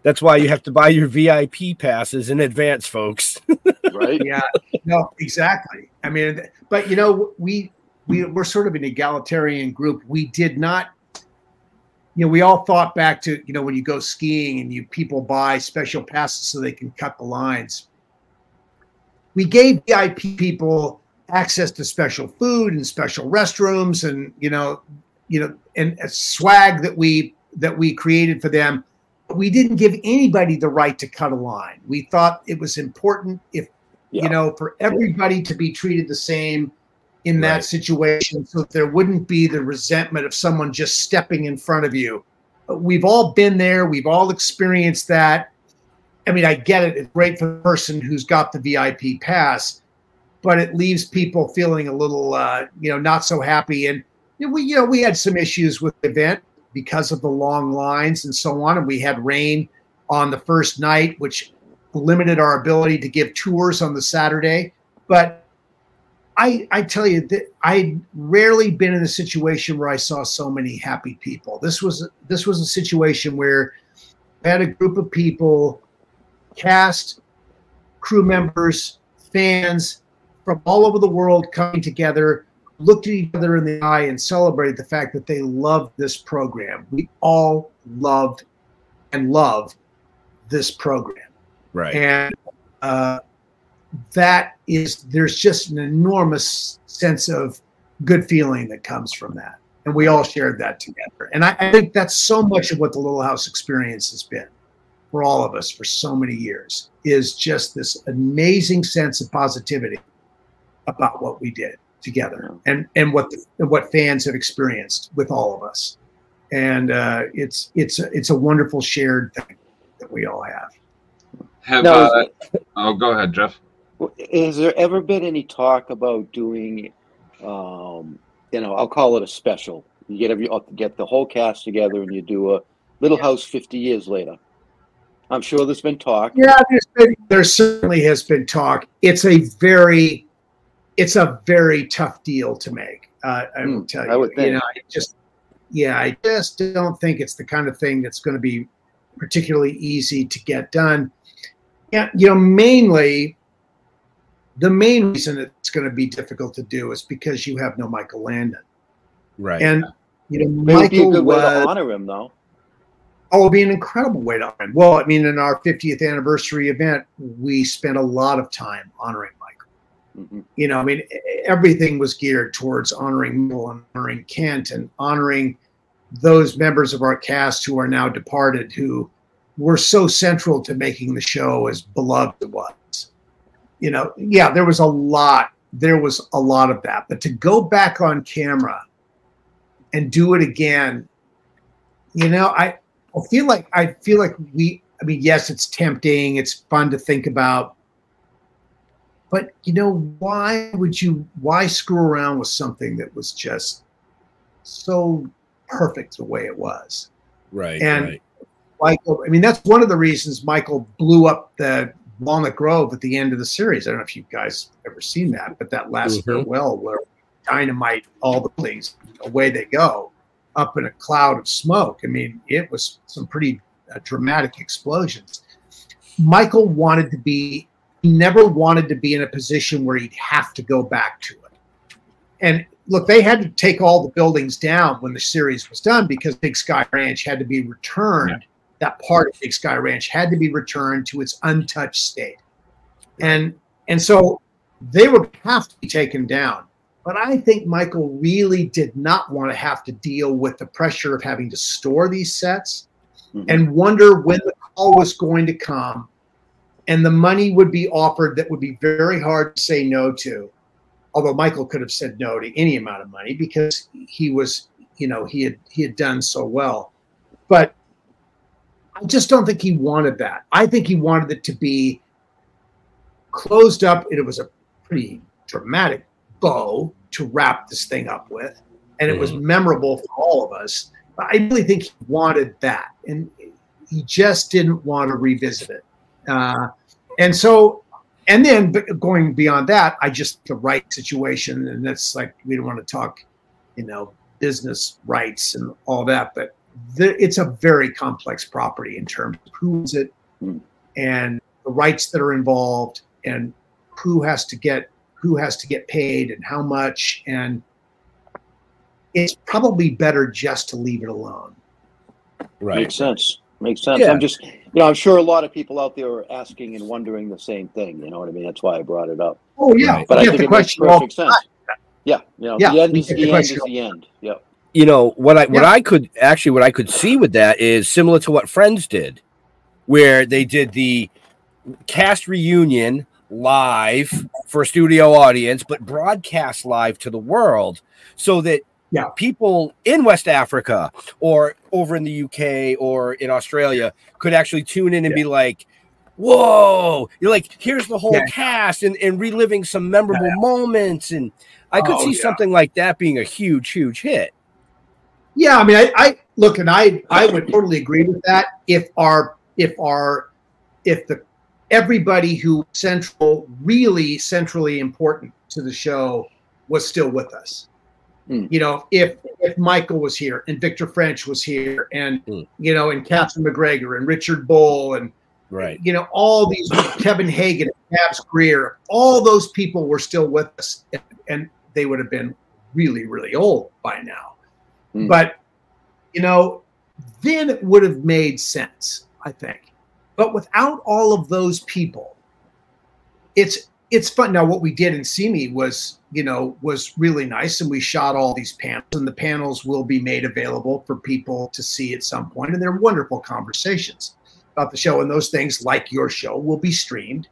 That's why you have to buy your VIP passes in advance, folks. Right? Yeah. No, exactly. I mean, but you know, we're sort of an egalitarian group. We did not, you know, we all thought back to, you know, when you go skiing and people buy special passes so they can cut the lines. We gave VIP people access to special food and special restrooms and, you know, and a swag that we created for them. We didn't give anybody the right to cut a line. We thought it was important you know, for everybody to be treated the same in that situation, so that there wouldn't be the resentment of someone just stepping in front of you. We've all been there. We've all experienced that. I mean, I get it. It's great for the person who's got the VIP pass, but it leaves people feeling a little, you know, not so happy. And we had some issues with the event because of the long lines and so on. And we had rain on the first night, which limited our ability to give tours on the Saturday. But I tell you that I'd rarely been in a situation where I saw so many happy people. This was a situation where I had a group of people, cast, crew members, fans from all over the world coming together, looked at each other in the eye and celebrated the fact that they loved this program. We all loved and love this program. Right. And there's just an enormous sense of good feeling that comes from that. And we all shared that together. And I think that's so much of what the Little House experience has been for all of us for so many years, is just this amazing sense of positivity about what we did together and what fans have experienced with all of us. And it's a wonderful shared thing that we all have. Go ahead, Jeff. Has there ever been any talk about doing, I'll call it a special? You get the whole cast together and you do a Little House 50 years later. I'm sure there's been talk. Yeah, there certainly has been talk. It's a very tough deal to make. I will tell you. I would think. You know, I just don't think it's the kind of thing that's going to be particularly easy to get done. Yeah, you know, the main reason it's going to be difficult to do is because you have no Michael Landon. Right. And, you know, It would be a good way to was, honor him, though. oh, it would be an incredible way to honor him. Well, I mean, in our 50th anniversary event, we spent a lot of time honoring Michael. Mm-hmm. You know, I mean, everything was geared towards honoring Michael and honoring Kent and honoring those members of our cast who are now departed, who were so central to making the show as beloved it was. You know, yeah, there was a lot of that, but to go back on camera and do it again, you know, I feel like yes, it's tempting, it's fun to think about, but you know, why screw around with something that was just so perfect the way it was? Right. And right. Michael, I mean, that's one of the reasons Michael blew up the Walnut Grove at the end of the series. I don't know if you guys have ever seen that, but that last farewell where dynamite all the place, away they go, up in a cloud of smoke. I mean, it was some pretty dramatic explosions. Michael never wanted to be in a position where he'd have to go back to it. And look, they had to take all the buildings down when the series was done because Big Sky Ranch had to be returned. Yeah. That part of Big Sky Ranch had to be returned to its untouched state. And so they would have to be taken down. But I think Michael really did not want to have to deal with the pressure of having to store these sets and wonder when the call was going to come and the money would be offered that would be very hard to say no to. Although Michael could have said no to any amount of money because he was, you know, he had done so well. But I just don't think he wanted that. I think he wanted it to be closed up. It was a pretty dramatic bow to wrap this thing up with, and it was memorable for all of us. But I really think he wanted that, and he just didn't want to revisit it. And so And then going beyond that, the right situation, and that's like, we don't want to talk, business rights and all that, but it's a very complex property in terms of who owns it and the rights that are involved and who has to get paid and how much. And it's probably better just to leave it alone. Right. Makes sense. Yeah. I'm just, I'm sure a lot of people out there are asking and wondering the same thing. You know what I mean? That's why I brought it up. Oh yeah. Right. But I think it makes perfect sense. Yeah. The end is the end is the end. Yeah. What I could see with that is similar to what Friends did, where they did the cast reunion live for a studio audience, but broadcast live to the world so that people in West Africa or over in the UK or in Australia could actually tune in and be like, whoa, you're like, here's the whole cast and reliving some memorable moments. And I could see something like that being a huge, huge hit. Yeah, I mean, I look, and I would totally agree with that if everybody who really centrally important to the show was still with us. If Michael was here and Victor French was here and and Catherine McGregor and Richard Bull and all these, Kevin Hagen, Babs Greer, all those people were still with us, and they would have been really, really old by now. But, then it would have made sense, I think. But without all of those people, it's fun. Now, what we did in See was really nice, and we shot all these panels, and the panels will be made available for people to see at some point, and they're wonderful conversations about the show, and those things, like your show, will be streamed.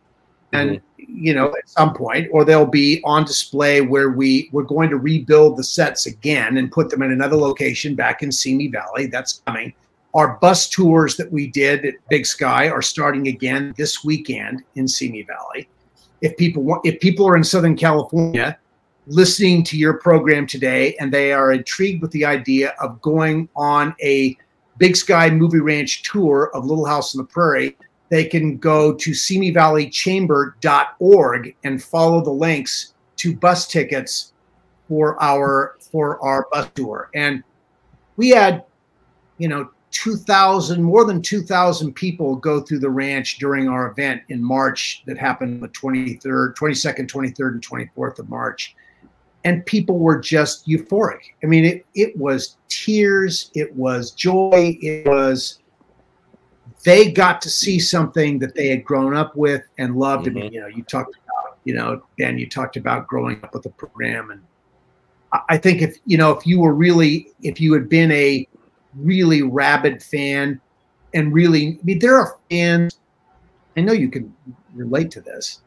And, at some point, or they'll be on display where we're going to rebuild the sets again and put them in another location back in Simi Valley. That's coming. Our bus tours that we did at Big Sky are starting again this weekend in Simi Valley. If people are in Southern California listening to your program today and they are intrigued with the idea of going on a Big Sky Movie Ranch tour of Little House on the Prairie, they can go to simivalleychamber.org and follow the links to bus tickets for our bus tour. And we had, more than 2,000 people go through the ranch during our event in March that happened the 22nd, 23rd, and 24th of March. And people were just euphoric. I mean, it was tears, it was joy, they got to see something that they had grown up with and loved. I mean, you talked about, Dan, you talked about growing up with the program. And I think if you had been a really rabid fan and really, there are fans, I know you can relate to this.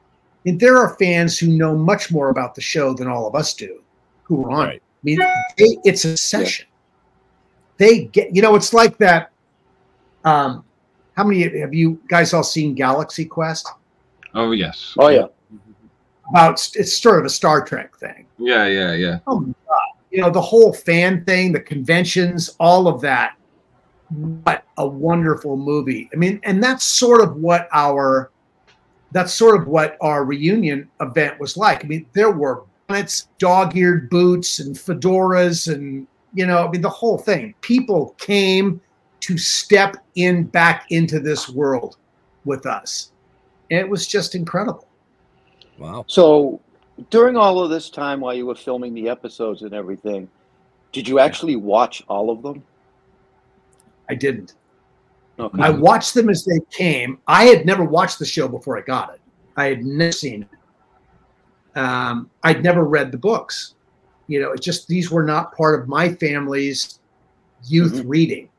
There are fans who know much more about the show than all of us do who are on it. I mean, it's a session. They get, it's like that. How many have you guys all seen Galaxy Quest? Oh, yes. Oh, yeah. It's sort of a Star Trek thing. Yeah. Oh, my God. The whole fan thing, the conventions, all of that. What a wonderful movie. I mean, and that's sort of what our reunion event was like. I mean, there were bonnets, dog-eared boots, and fedoras, and, the whole thing. People came to step back into this world with us. And it was just incredible. Wow. So during all of this time while you were filming the episodes and everything, did you actually watch all of them? I didn't. Okay. I watched them as they came. I had never watched the show before I got it. I had never seen it. I'd never read the books. These were not part of my family's youth reading.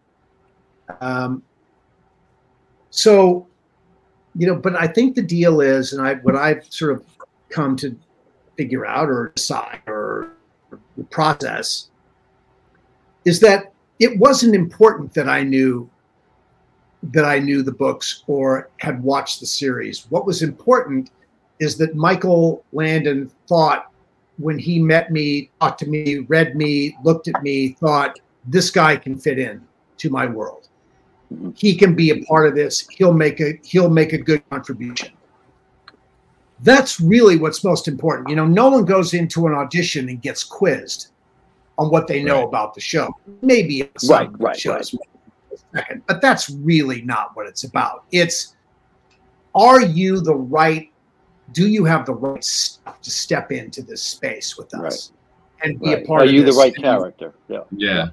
But I think the deal is, and what I've sort of come to figure out or decide or process is that it wasn't important that I knew the books or had watched the series. What was important is that Michael Landon thought, when he met me, talked to me, read me, looked at me, thought, this guy can fit in to my world. He can be a part of this. He'll make a good contribution. That's really what's most important. You know, no one goes into an audition and gets quizzed on what they know about the show. Maybe some shows, but that's really not what it's about. It's, are you the right, do you have the right stuff to step into this space with us and be a part of this? Are you the right character? Yeah.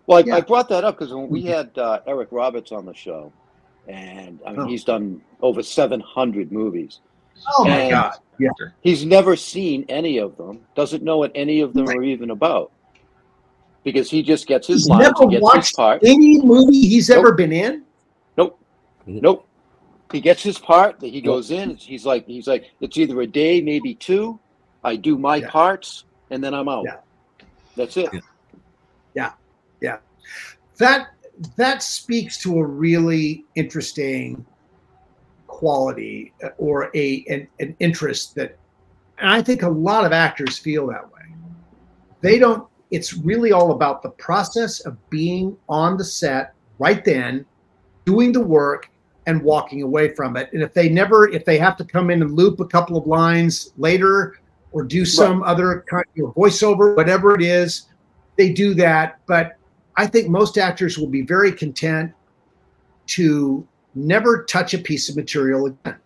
Well, I brought that up because when we had Eric Roberts on the show, and I mean, he's done over 700 movies. Oh my God. Yeah. He's never seen any of them, doesn't know what any of them are even about. Because he just gets his lines, never he gets watched his part. Any movie he's ever been in? Nope. He gets his part that he goes in. He's like, it's either a day, maybe two. I do my parts, and then I'm out. Yeah. That's it. Yeah. That speaks to a really interesting quality or an interest that, and I think a lot of actors feel that way. They don't. It's really all about the process of being on the set right then, doing the work, and walking away from it. And if they have to come in and loop a couple of lines later or do some other kind of voiceover, whatever it is, they do that. But I think most actors will be very content to never touch a piece of material again.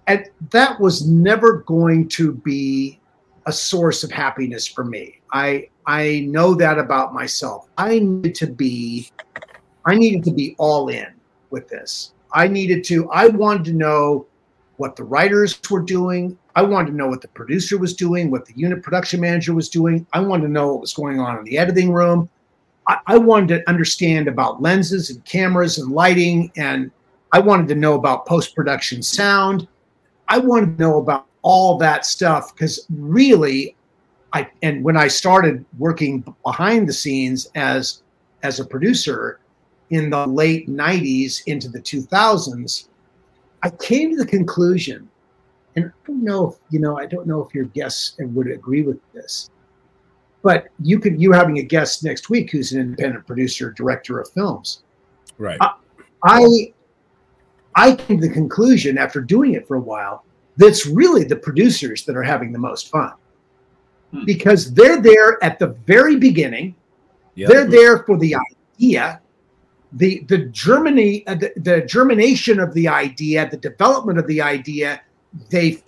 And that was never going to be a source of happiness for me. I know that about myself. I needed to be all in with this. I wanted to know what the writers were doing. I wanted to know what the producer was doing, what the unit production manager was doing. I wanted to know what was going on in the editing room. I wanted to understand about lenses and cameras and lighting, and I wanted to know about post-production sound. I wanted to know about all that stuff because really, when I started working behind the scenes as a producer in the late 90s into the 2000s, I came to the conclusion, and I don't know if your guests would agree with this, but you having a guest next week who's an independent producer, director of films. Right. I came to the conclusion after doing it for a while that's really the producers that are having the most fun. Because they're there at the very beginning. Yep. They're there for the idea, the germination of the idea, the development of the idea. They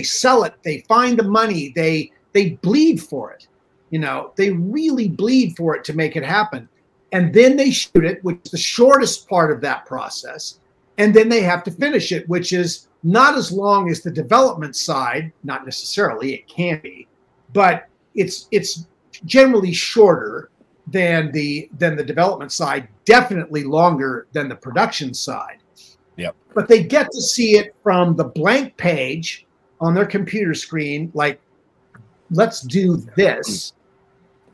sell it. They find the money. They bleed for it. You know, they really bleed for it to make it happen. And then they shoot it, which is the shortest part of that process. And then they have to finish it, which is not as long as the development side. Not necessarily, it can be. But it's generally shorter than the development side, definitely longer than the production side. Yep. But they get to see it from the blank page on their computer screen, like, let's do this,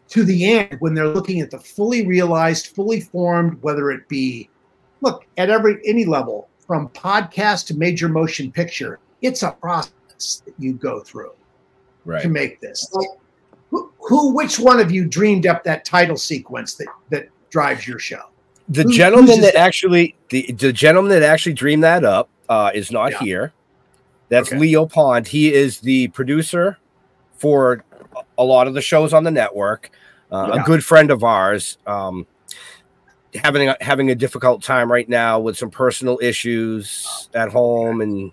to the end when they're looking at the fully realized, fully formed, whether it be, look, at any level, from podcast to major motion picture, it's a process that you go through. Right. To make this. Like, which one of you dreamed up that title sequence that drives your show? The gentleman that actually dreamed that up is not here. That's Leo Pond. He is the producer for a lot of the shows on the network. A good friend of ours. Having a difficult time right now with some personal issues at home and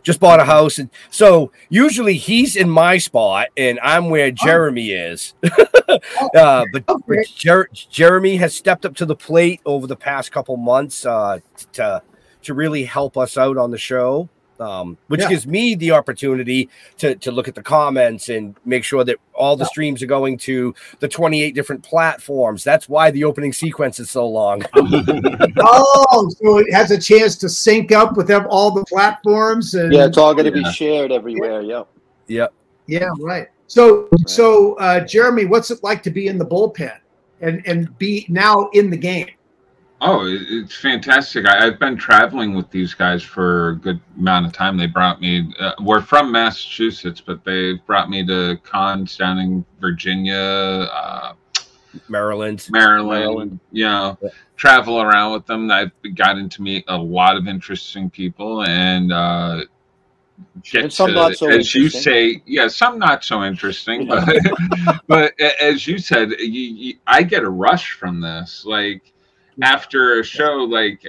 just bought a house. And so usually he's in my spot and I'm where Jeremy is. But Jeremy has stepped up to the plate over the past couple months to really help us out on the show. Which gives me the opportunity to look at the comments and make sure that all the streams are going to the 28 different platforms. That's why the opening sequence is so long. So it has a chance to sync up with all the platforms. And, it's all going to be shared everywhere. Yeah, right. So Jeremy, what's it like to be in the bullpen and be now in the game? Oh, it's fantastic. I've been traveling with these guys for a good amount of time. They brought me, we're from Massachusetts, but they brought me to cons down in Virginia, Maryland. You know, travel around with them. I've gotten to meet a lot of interesting people, and get And some to, not so as you interesting. say, some not so interesting, but as you said, I get a rush from this. Like after a show, like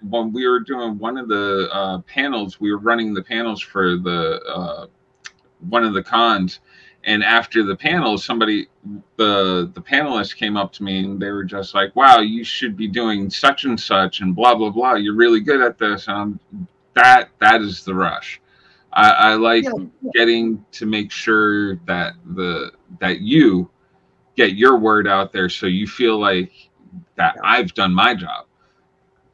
when we were doing one of the panels, we were running the panels for the one of the cons. And after the panel, the panelists came up to me and they were just like, wow, you should be doing such and such and blah, blah, blah. You're really good at this. And that is the rush. I like getting to make sure that that you get your word out there so you feel like that I've done my job.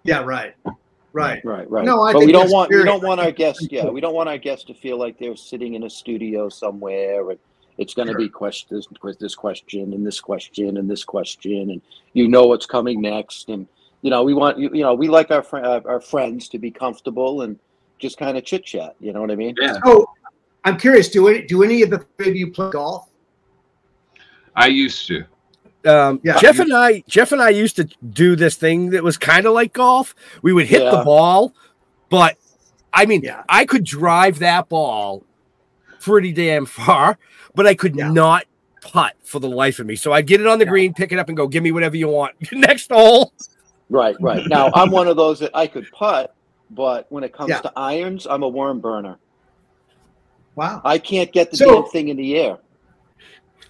Yeah, right. No, but we don't want our guests. Yeah, we don't want our guests to feel like they're sitting in a studio somewhere and it's going to be this question and this question and this question, and you know what's coming next. And we want we like our friends to be comfortable and just kind of chit chat. You know what I mean? Yeah. Oh, I'm curious. Do any of the three of you play golf? I used to. Jeff and I used to do this thing that was kind of like golf. We would hit the ball, but I mean, I could drive that ball pretty damn far, but I could not putt for the life of me. So I'd get it on the green, pick it up, and go, give me whatever you want. Next hole. Right. Now, I'm one of those that I could putt, but when it comes to irons, I'm a worm burner. Wow. I can't get the damn thing in the air.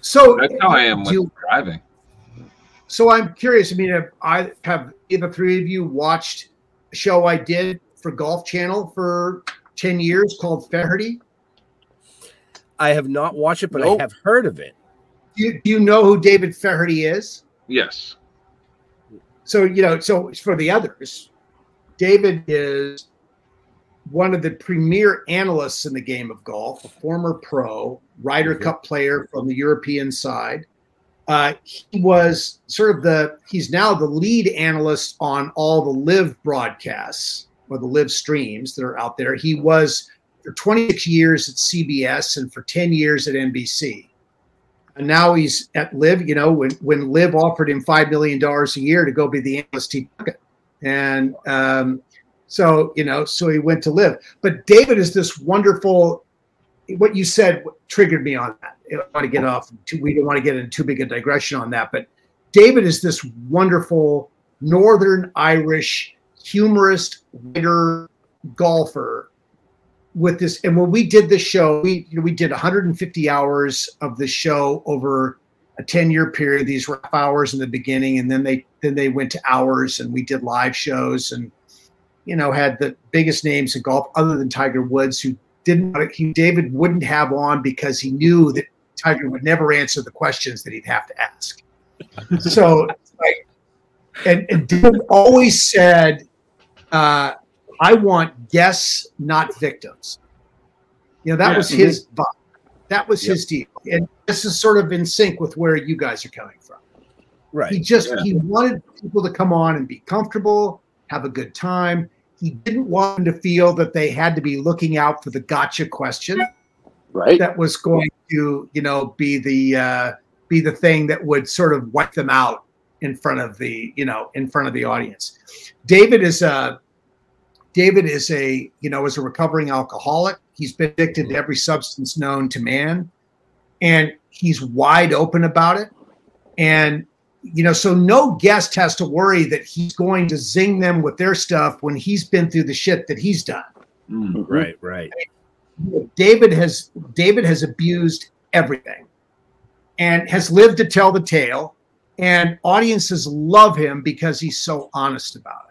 So that's how I am with driving. So I'm curious. I mean, have either three of you watched a show I did for Golf Channel for 10 years called Feherty? I have not watched it, but I have heard of it. Do you know who David Feherty is? Yes. So, so for the others, David is one of the premier analysts in the game of golf, a former pro, Ryder Cup player from the European side. He was he's now the lead analyst on all the live broadcasts or the live streams that are out there. He was for 26 years at CBS and for 10 years at NBC. And now he's at Live, when Live offered him $5 million a year to go be the analyst, he took it. And so he went to Live. But David is this wonderful, what you said triggered me on that. I don't want to get off. We don't want to get into too big a digression on that. But David is this wonderful Northern Irish humorist, writer, golfer with this. And when we did this show, we did 150 hours of the show over a 10-year period. These were hours in the beginning, and then they went to hours, and we did live shows, and had the biggest names in golf other than Tiger Woods, who David wouldn't have on because he knew that Tiger would never answer the questions that he'd have to ask. So, and David always said, I want guests, not victims. That was his vibe. That was his deal. And this is sort of in sync with where you guys are coming from. Right. He wanted people to come on and be comfortable, have a good time. He didn't want them to feel that they had to be looking out for the gotcha question. Right. That was going to, be the thing that would sort of wipe them out in front of the audience. David is a recovering alcoholic. He's been addicted to every substance known to man, and he's wide open about it. And, so no guest has to worry that he's going to zing them with their stuff when he's been through the shit that he's done. Right. David has abused everything and has lived to tell the tale, and audiences love him because he's so honest about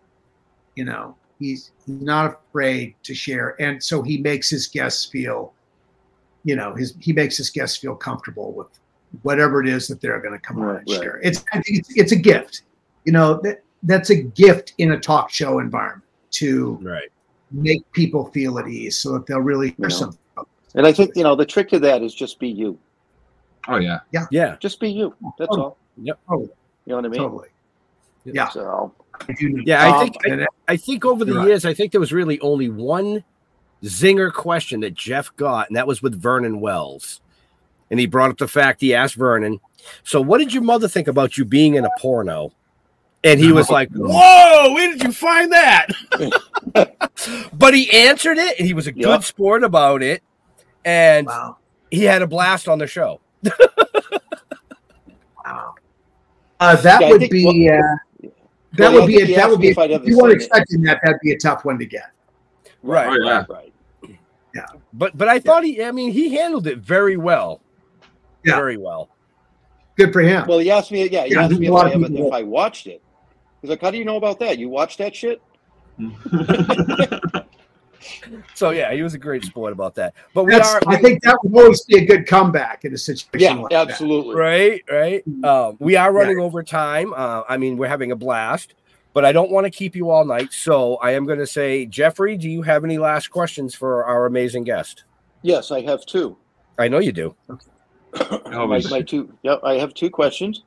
it. He's not afraid to share. And so he makes his guests feel, he makes his guests feel comfortable with whatever it is that they're going to come on and share. I think it's a gift, that's a gift in a talk show environment to make people feel at ease so that they'll really hear something. And I think, the trick to that is just be you. Oh yeah. Yeah. Just be you. That's all. Yep. Totally. You know what I mean? Totally. Yeah. So. Yeah, I think over the years, I think there was really only one zinger question that Jeff got, and that was with Vernon Wells. And he brought up the fact, he asked Vernon, so what did your mother think about you being in a porno? And he was like, whoa, where did you find that? But he answered it, and he was a good sport about it. And he had a blast on the show. Wow. That would be if you weren't expecting that, that'd be a tough one to get. Right. Yeah. But I thought he handled it very well. Yeah. Very well. Good for him. Well, he asked me if I watched it. He's like, how do you know about that? You watched that shit? So yeah, he was a great sport about that. But I think that would always be a good comeback in a situation like that. Absolutely. Right. We are running over time. We're having a blast, but I don't want to keep you all night. So I am going to say, Jeffrey, do you have any last questions for our amazing guest? Yes, I have two. I know you do. My two. Yep, I have two questions.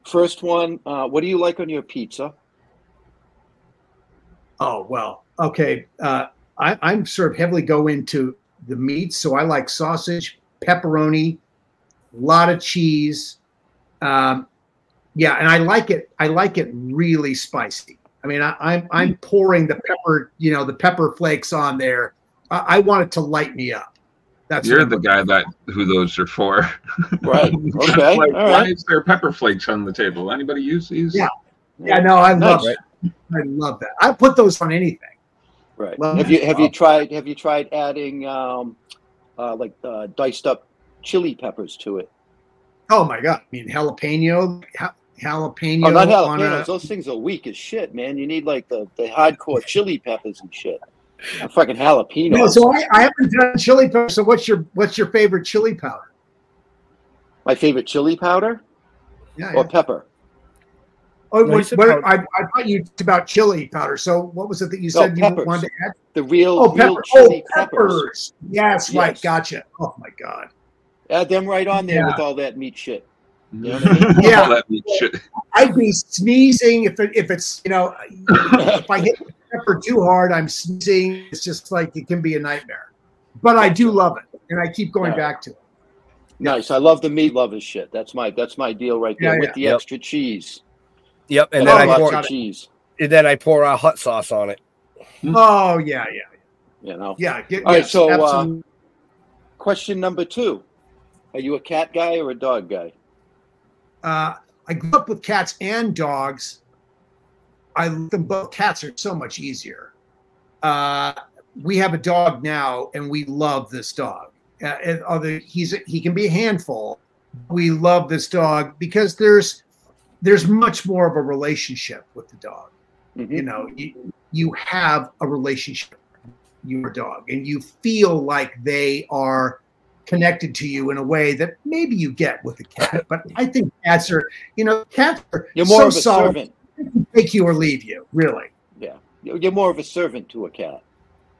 First one, what do you like on your pizza? Oh, well, okay. I'm sort of heavily go into the meats, so I like sausage, pepperoni, a lot of cheese. And I like it really spicy. I mean, I'm pouring the pepper, the pepper flakes on there. I want it to light me up. You're the guy who those are for. Right. Okay. Why is there pepper flakes on the table? Anybody use these? Yeah. No, I love it. I love that. I put those on anything. Right. Have you tried adding diced up chili peppers to it? Oh my God! I mean jalapeno. Oh, not jalapenos. Those things are weak as shit, man. You need like the hardcore chili peppers and shit. Fucking jalapenos. No, so I haven't done chili powder. So what's your favorite chili powder? My favorite chili powder? Or pepper? Oh, I thought you talked about chili powder. So what was it that you said you wanted to add? The real chili peppers. Yes, right. Gotcha. Oh my God. Add them right on there with all that meat shit. You know what I mean? Yeah. All that meat shit. I'd be sneezing if it's if I hit the pepper too hard, I'm sneezing. It's just like it can be a nightmare. But I do love it, and I keep going back to it. Nice. I love the meat lovers shit. That's my deal right there with the extra cheese. Yep, and then I pour hot sauce on it. Oh yeah. All right. All right. So, question number 2: are you a cat guy or a dog guy? I grew up with cats and dogs. I love them both. Cats are so much easier. We have a dog now, and we love this dog. He can be a handful. We love this dog because there's much more of a relationship with the dog. Mm-hmm. You have a relationship with your dog, and you feel like they are connected to you in a way that maybe you get with a cat. But I think cats are you're more so of a solid, servant. they can take you or leave you, really. Yeah, you're more of a servant to a cat.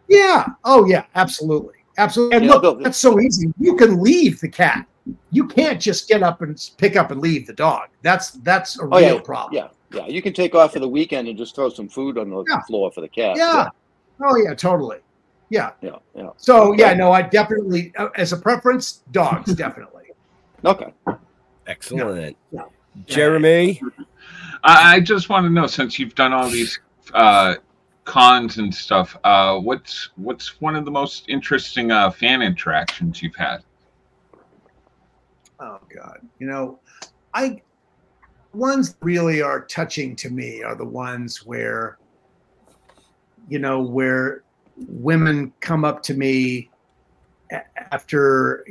Yeah. Oh yeah, absolutely. And look, that's so easy. You can leave the cat. You can't just get up and pick up and leave the dog. That's a real problem. Yeah. You can take off for the weekend and just throw some food on the floor for the cat. Yeah. Oh yeah, totally. Yeah. So I definitely, as a preference, dogs definitely. Okay. Excellent. Yeah. Jeremy, I just want to know, since you've done all these cons and stuff, what's one of the most interesting fan interactions you've had? Oh God, ones that really are touching to me are the ones where women come up to me after,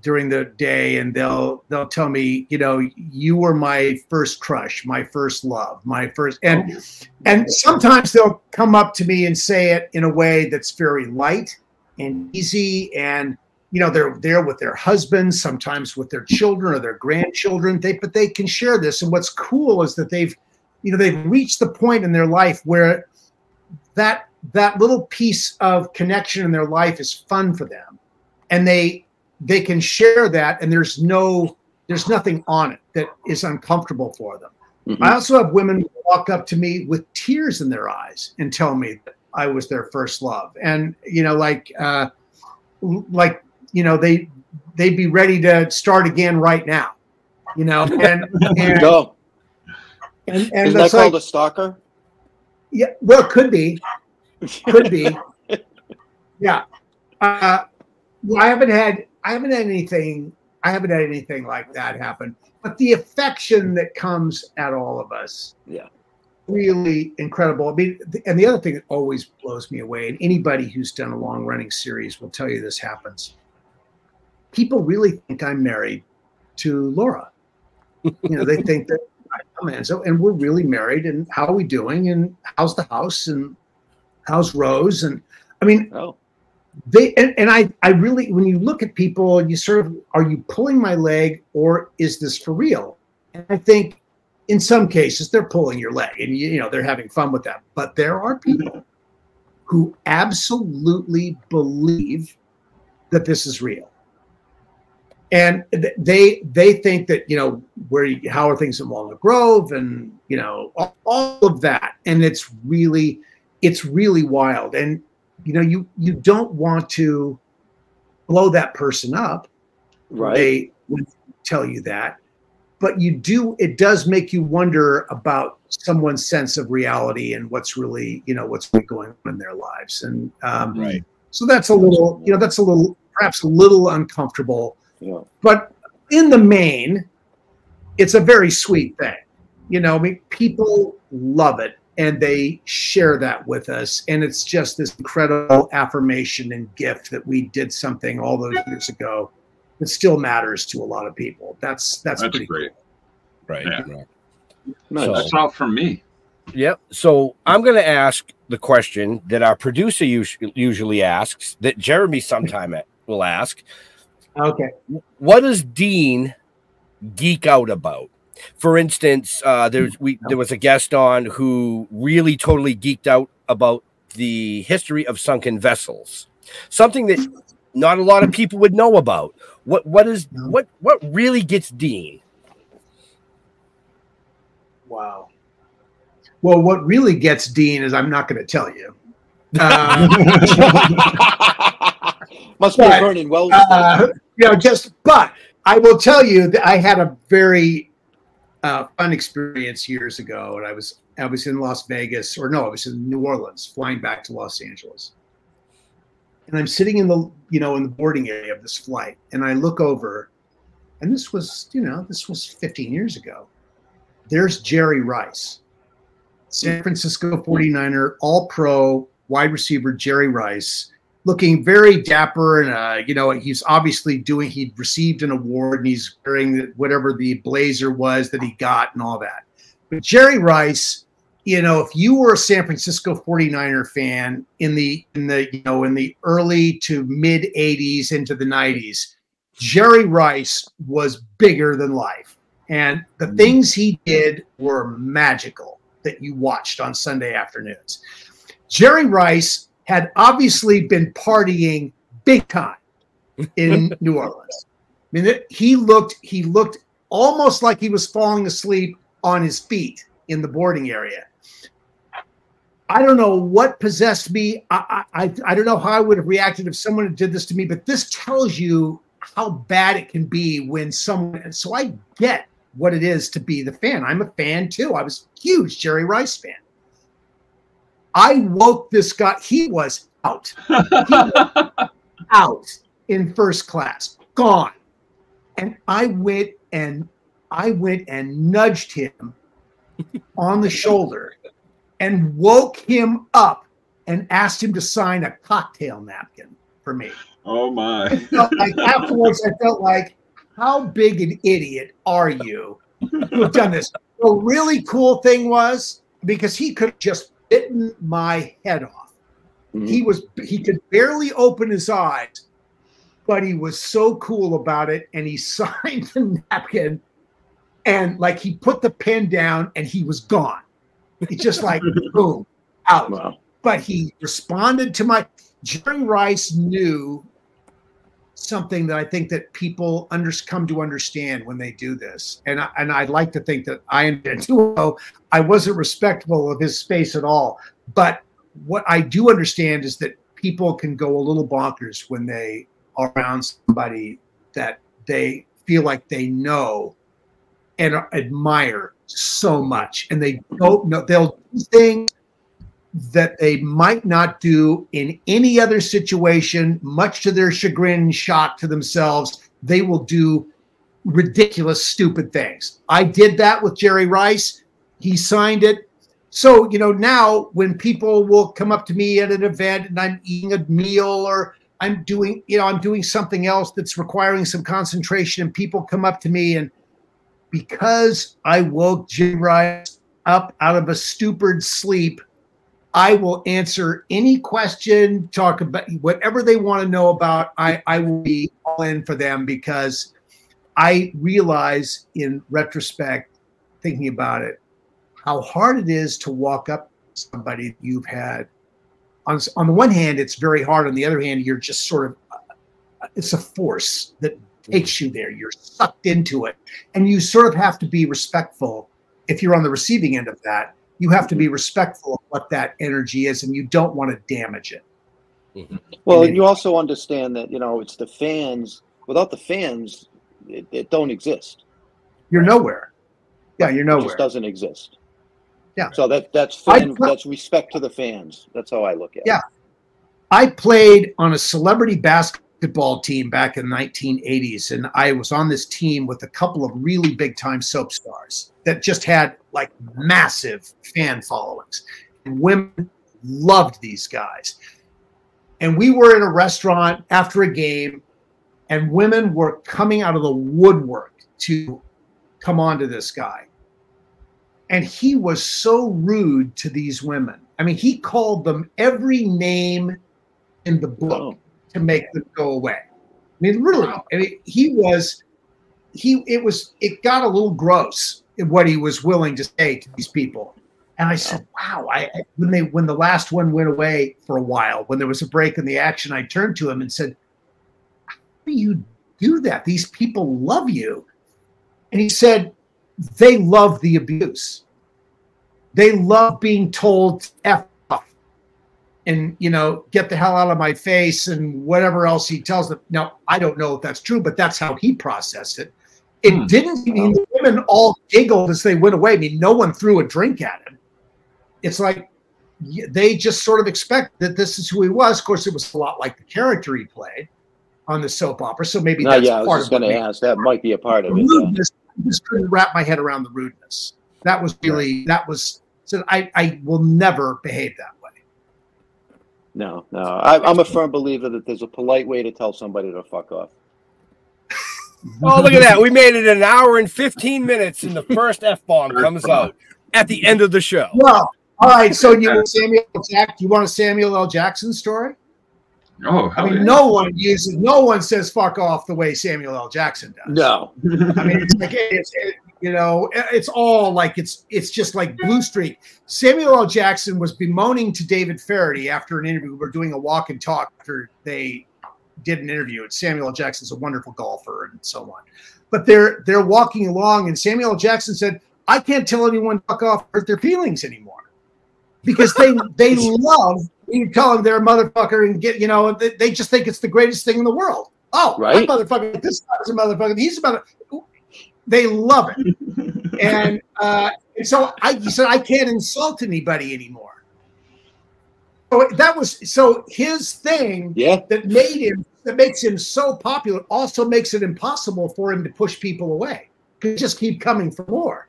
during the day, and they'll tell me, you were my first crush, my first love, my first, and sometimes they'll come up to me and say it in a way that's very light and easy, and they're there with their husbands, sometimes with their children or their grandchildren. But they can share this, and what's cool is that they've reached the point in their life where that little piece of connection in their life is fun for them, and they can share that, and there's nothing on it that is uncomfortable for them. Mm-hmm. I also have women walk up to me with tears in their eyes and tell me that I was their first love, and they'd be ready to start again right now, and And Isn't that called a stalker? Yeah, well, it could be. Could be. Yeah. Well, I haven't had anything like that happen. But the affection that comes at all of us, really incredible. I mean, and the other thing that always blows me away, and anybody who's done a long-running series will tell you this happens. People really think I'm married to Laura. They think that I'm Almanzo, and we're really married. And how are we doing? And how's the house? And how's Rose? And I mean, I really, when you look at people, you sort of, are you pulling my leg or is this for real? And I think in some cases they're pulling your leg and they're having fun with that. But there are people who absolutely believe that this is real. And they think that, how are things in Walnut Grove and, all of that. And it's really wild. And, you don't want to blow that person up. Right. They would tell you that. But it does make you wonder about someone's sense of reality and what's really going on in their lives. And right. So that's a little, perhaps a little uncomfortable. Yeah. But in the main, it's a very sweet thing. People love it. And they share that with us. And it's just this incredible affirmation and gift that we did something all those years ago that still matters to a lot of people. That's pretty great. Cool. Right. Yeah. Right. So, that's all from me. Yep. So I'm going to ask the question that our producer usually asks, that Jeremy sometime will ask. Okay. What does Dean geek out about? For instance, there was a guest on who really totally geeked out about the history of sunken vessels, something that not a lot of people would know about. What really gets Dean? Wow. Well, what really gets Dean is I'm not going to tell you. Must be burning well. But I will tell you that I had a very fun experience years ago, and I was in Las Vegas, I was in New Orleans, flying back to Los Angeles, and I'm sitting in the in the boarding area of this flight, and I look over, and this was 15 years ago. There's Jerry Rice, San Francisco 49er, All-Pro wide receiver Jerry Rice, looking very dapper, and he's obviously he'd received an award, and he's wearing whatever the blazer was that he got and all that. But Jerry Rice, if you were a San Francisco 49er fan in the early to mid 80s into the 90s, Jerry Rice was bigger than life. And the things he did were magical that you watched on Sunday afternoons. Jerry Rice had obviously been partying big time in New Orleans. I mean, he looked almost like he was falling asleep on his feet in the boarding area. I don't know what possessed me. I don't know how I would have reacted if someone did this to me, but this tells you how bad it can be when someone. So I get what it is to be the fan. I'm a fan too. I was a huge Jerry Rice fan. I woke this guy. He was out. He was out in first class, gone. And I went and nudged him on the shoulder and woke him up and asked him to sign a cocktail napkin for me. Oh my! Afterwards, I felt like, how big an idiot are you to have done this? The really cool thing was, because he could have just bitten my head off. Mm-hmm. He could barely open his eyes, but he was so cool about it, and he signed the napkin, and he put the pen down, and he was gone. It's just boom, out. Wow. But he responded to Jerry Rice knew something that I think that people come to understand when they do this. And I'd like to think that I did too. I wasn't respectful of his space at all. But what I do understand is that people can go a little bonkers when they are around somebody that they feel like they know and admire so much, and they don't know. They'll do things that they might not do in any other situation, much to their chagrin and shock to themselves. They will do ridiculous, stupid things. I did that with Jerry Rice. He signed it. So, now when people will come up to me at an event and I'm eating a meal or I'm doing something else that's requiring some concentration, and people come up to me, and because I woke Jerry Rice up out of a stupid sleep, I will answer any question, talk about whatever they want to know about. I will be all in for them, because I realize in retrospect, thinking about it, how hard it is to walk up to somebody that you've had. On the one hand, it's very hard. On the other hand, you're just sort of, it's a force that takes you there. You're sucked into it. And you sort of have to be respectful. If you're on the receiving end of that, you have to be respectful of what that energy is, and you don't want to damage it. Mm-hmm. Well, and you also understand that, it's the fans. Without the fans, it don't exist. You're nowhere. Yeah, you're nowhere. It just doesn't exist. Yeah. So that's respect to the fans. That's how I look at it. Yeah. I played on a celebrity basketball team back in the 1980s, and I was on this team with a couple of really big time soap stars that just had like massive fan followings. And women loved these guys. And we were in a restaurant after a game, and women were coming out of the woodwork to come on to this guy. And he was so rude to these women. I mean, he called them every name in the book to make them go away. I mean, really, it got a little gross in what he was willing to say to these people. And I said, wow, when the last one went away for a while, when there was a break in the action, I turned to him and said, how do you do that? These people love you. And he said, they love the abuse. They love being told F off and, get the hell out of my face and whatever else he tells them. Now, I don't know if that's true, but that's how he processed it. It didn't mean the women all giggled as they went away. I mean, no one threw a drink at him. It's like they just sort of expect that this is who he was. Of course, it was a lot like the character he played on the soap opera. So maybe that's I was just going to ask. That might be a part of it. Rudeness, I just couldn't wrap my head around the rudeness. So I will never behave that way. No. I'm a firm believer that there's a polite way to tell somebody to fuck off. Oh, look at that. We made it an hour and 15 minutes, and the first F-bomb comes out at the end of the show. Well, all right. So you want a Samuel L. Jackson story? Oh, I mean, no one says fuck off the way Samuel L. Jackson does. No. I mean, it's like, it's all like, it's just like Blue Streak. Samuel L. Jackson was bemoaning to David Feherty after an interview. We were doing a walk and talk after they did an interview. And Samuel L. Jackson's a wonderful golfer and so on. But they're walking along, and Samuel L. Jackson said, I can't tell anyone fuck off, hurt their feelings anymore, because they love you tell them they're a motherfucker and get, they just think it's the greatest thing in the world. Oh, right. My motherfucker, this guy's a motherfucker. He's a motherfucker. They love it. And so he said, I can't insult anybody anymore. So his thing that makes him so popular also makes it impossible for him to push people away. He just keep coming for more.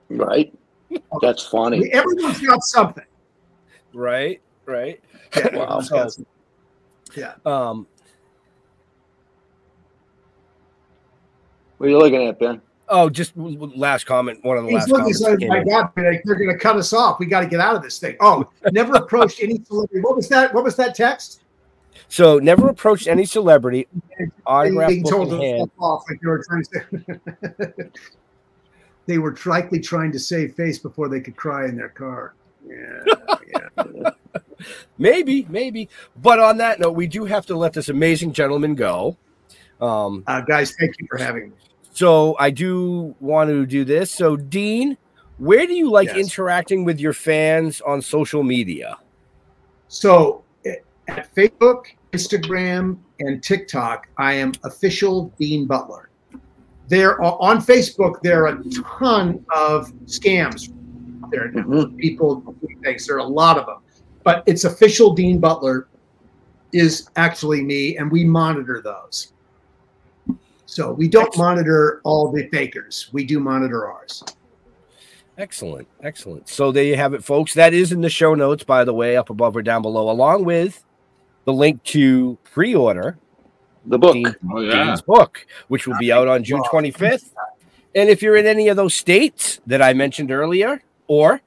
Right. That's funny. Everyone's got something. Right. Yeah. Wow. Yeah. What are you looking at, Ben? Oh, just last comment. One of the last comments. My God, they're going to cut us off. We got to get out of this thing. Oh, never approached any celebrity. What was that text? So never approached any celebrity. Autograph told in hand. Off like they were trying to say. They were likely trying to save face before they could cry in their car. Yeah. Maybe. But on that note, we do have to let this amazing gentleman go. Guys, thank you for having me. So I do want to do this. So Dean, where do you like interacting with your fans on social media? So at Facebook, Instagram, and TikTok, I am official Dean Butler. there are, on Facebook, there are a ton of scams there now. People do things. There are a lot of them. But it's official Dean Butler is actually me, and we monitor those. So we don't monitor all the fakers. We do monitor ours. Excellent. Excellent. So there you have it, folks. That is in the show notes, by the way, up above or down below, along with the link to pre-order the book. Dean's book, which will be out on June 25th. And if you're in any of those states that I mentioned earlier, or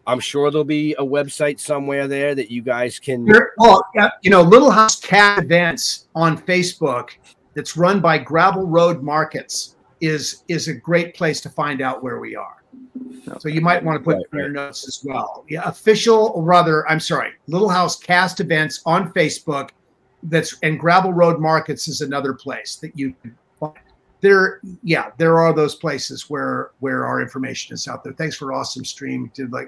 I'm sure there'll be a website somewhere there that you guys can. Little House Cat Events on Facebook that's run by Gravel Road Markets is a great place to find out where we are. So you might want to put in your notes as well. Yeah, Little House Cast Events on Facebook. And Gravel Road Markets is another place that you can find. There are those places where our information is out there. Thanks for awesome stream. I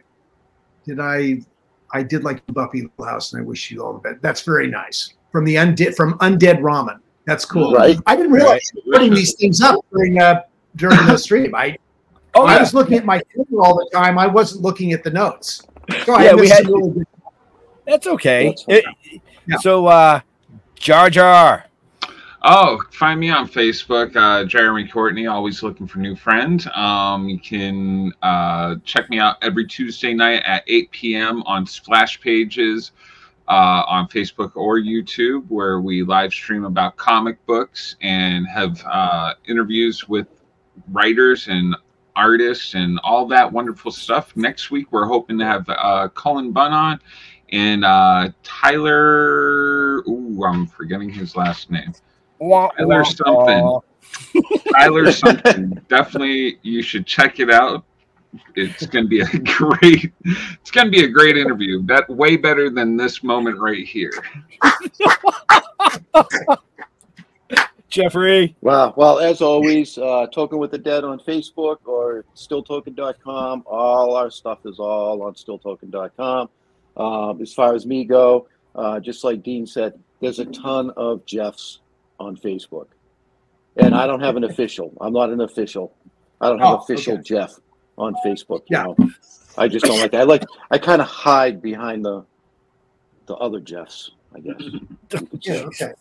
did like Buffy Little House, and I wish you all the best. That's very nice. From Undead Ramen. That's cool. Right. I didn't realize putting these things up during the stream. I was looking at my Twitter all the time. I wasn't looking at the notes. So that's okay. So Jar Jar. Oh, find me on Facebook, Jeremy Courtney, always looking for new friends. You can check me out every Tuesday night at 8 p.m. on Splash Pages on Facebook or YouTube, where we live stream about comic books and have interviews with writers and artists and all that wonderful stuff. Next week, we're hoping to have Cullen Bunn on and Tyler. Ooh, I'm forgetting his last name. Tyler something. Tyler something. Definitely, you should check it out. It's gonna be a great interview. That way better than this moment right here. Jeffrey. Wow. Well, as always, Toking with the Dead on Facebook or stilltoken.com. All our stuff is all on stilltoken.com. As far as me go, just like Dean said, there's a ton of Jeffs on Facebook. And I don't have an official. I'm not an official. I don't have official Jeff on Facebook. You know? I just don't like that. I kind of hide behind the other Jeffs, I guess. Okay.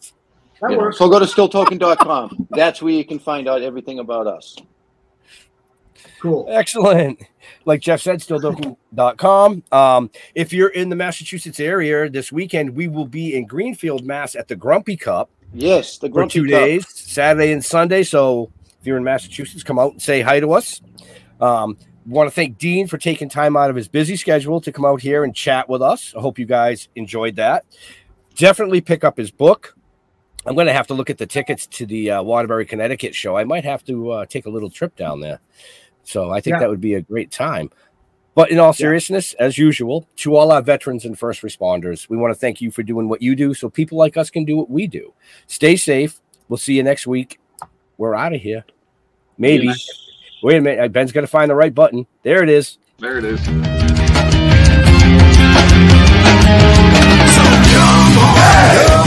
So go to stilltoken.com. That's where you can find out everything about us. Cool. Excellent. Like Jeff said, stilltoken.com. If you're in the Massachusetts area this weekend, we will be in Greenfield, Mass at the Grumpy Cup. Yes, the Grumpy Cup. For 2 days, Saturday and Sunday. So if you're in Massachusetts, come out and say hi to us. Want to thank Dean for taking time out of his busy schedule to come out here and chat with us. I hope you guys enjoyed that. Definitely pick up his book. I'm going to have to look at the tickets to the Waterbury, Connecticut show. I might have to take a little trip down there. So I think that would be a great time. But in all seriousness, as usual, to all our veterans and first responders, we want to thank you for doing what you do so people like us can do what we do. Stay safe. We'll see you next week. We're out of here. Maybe. Wait a minute. Ben's got to find the right button. There it is. There it is. So come on.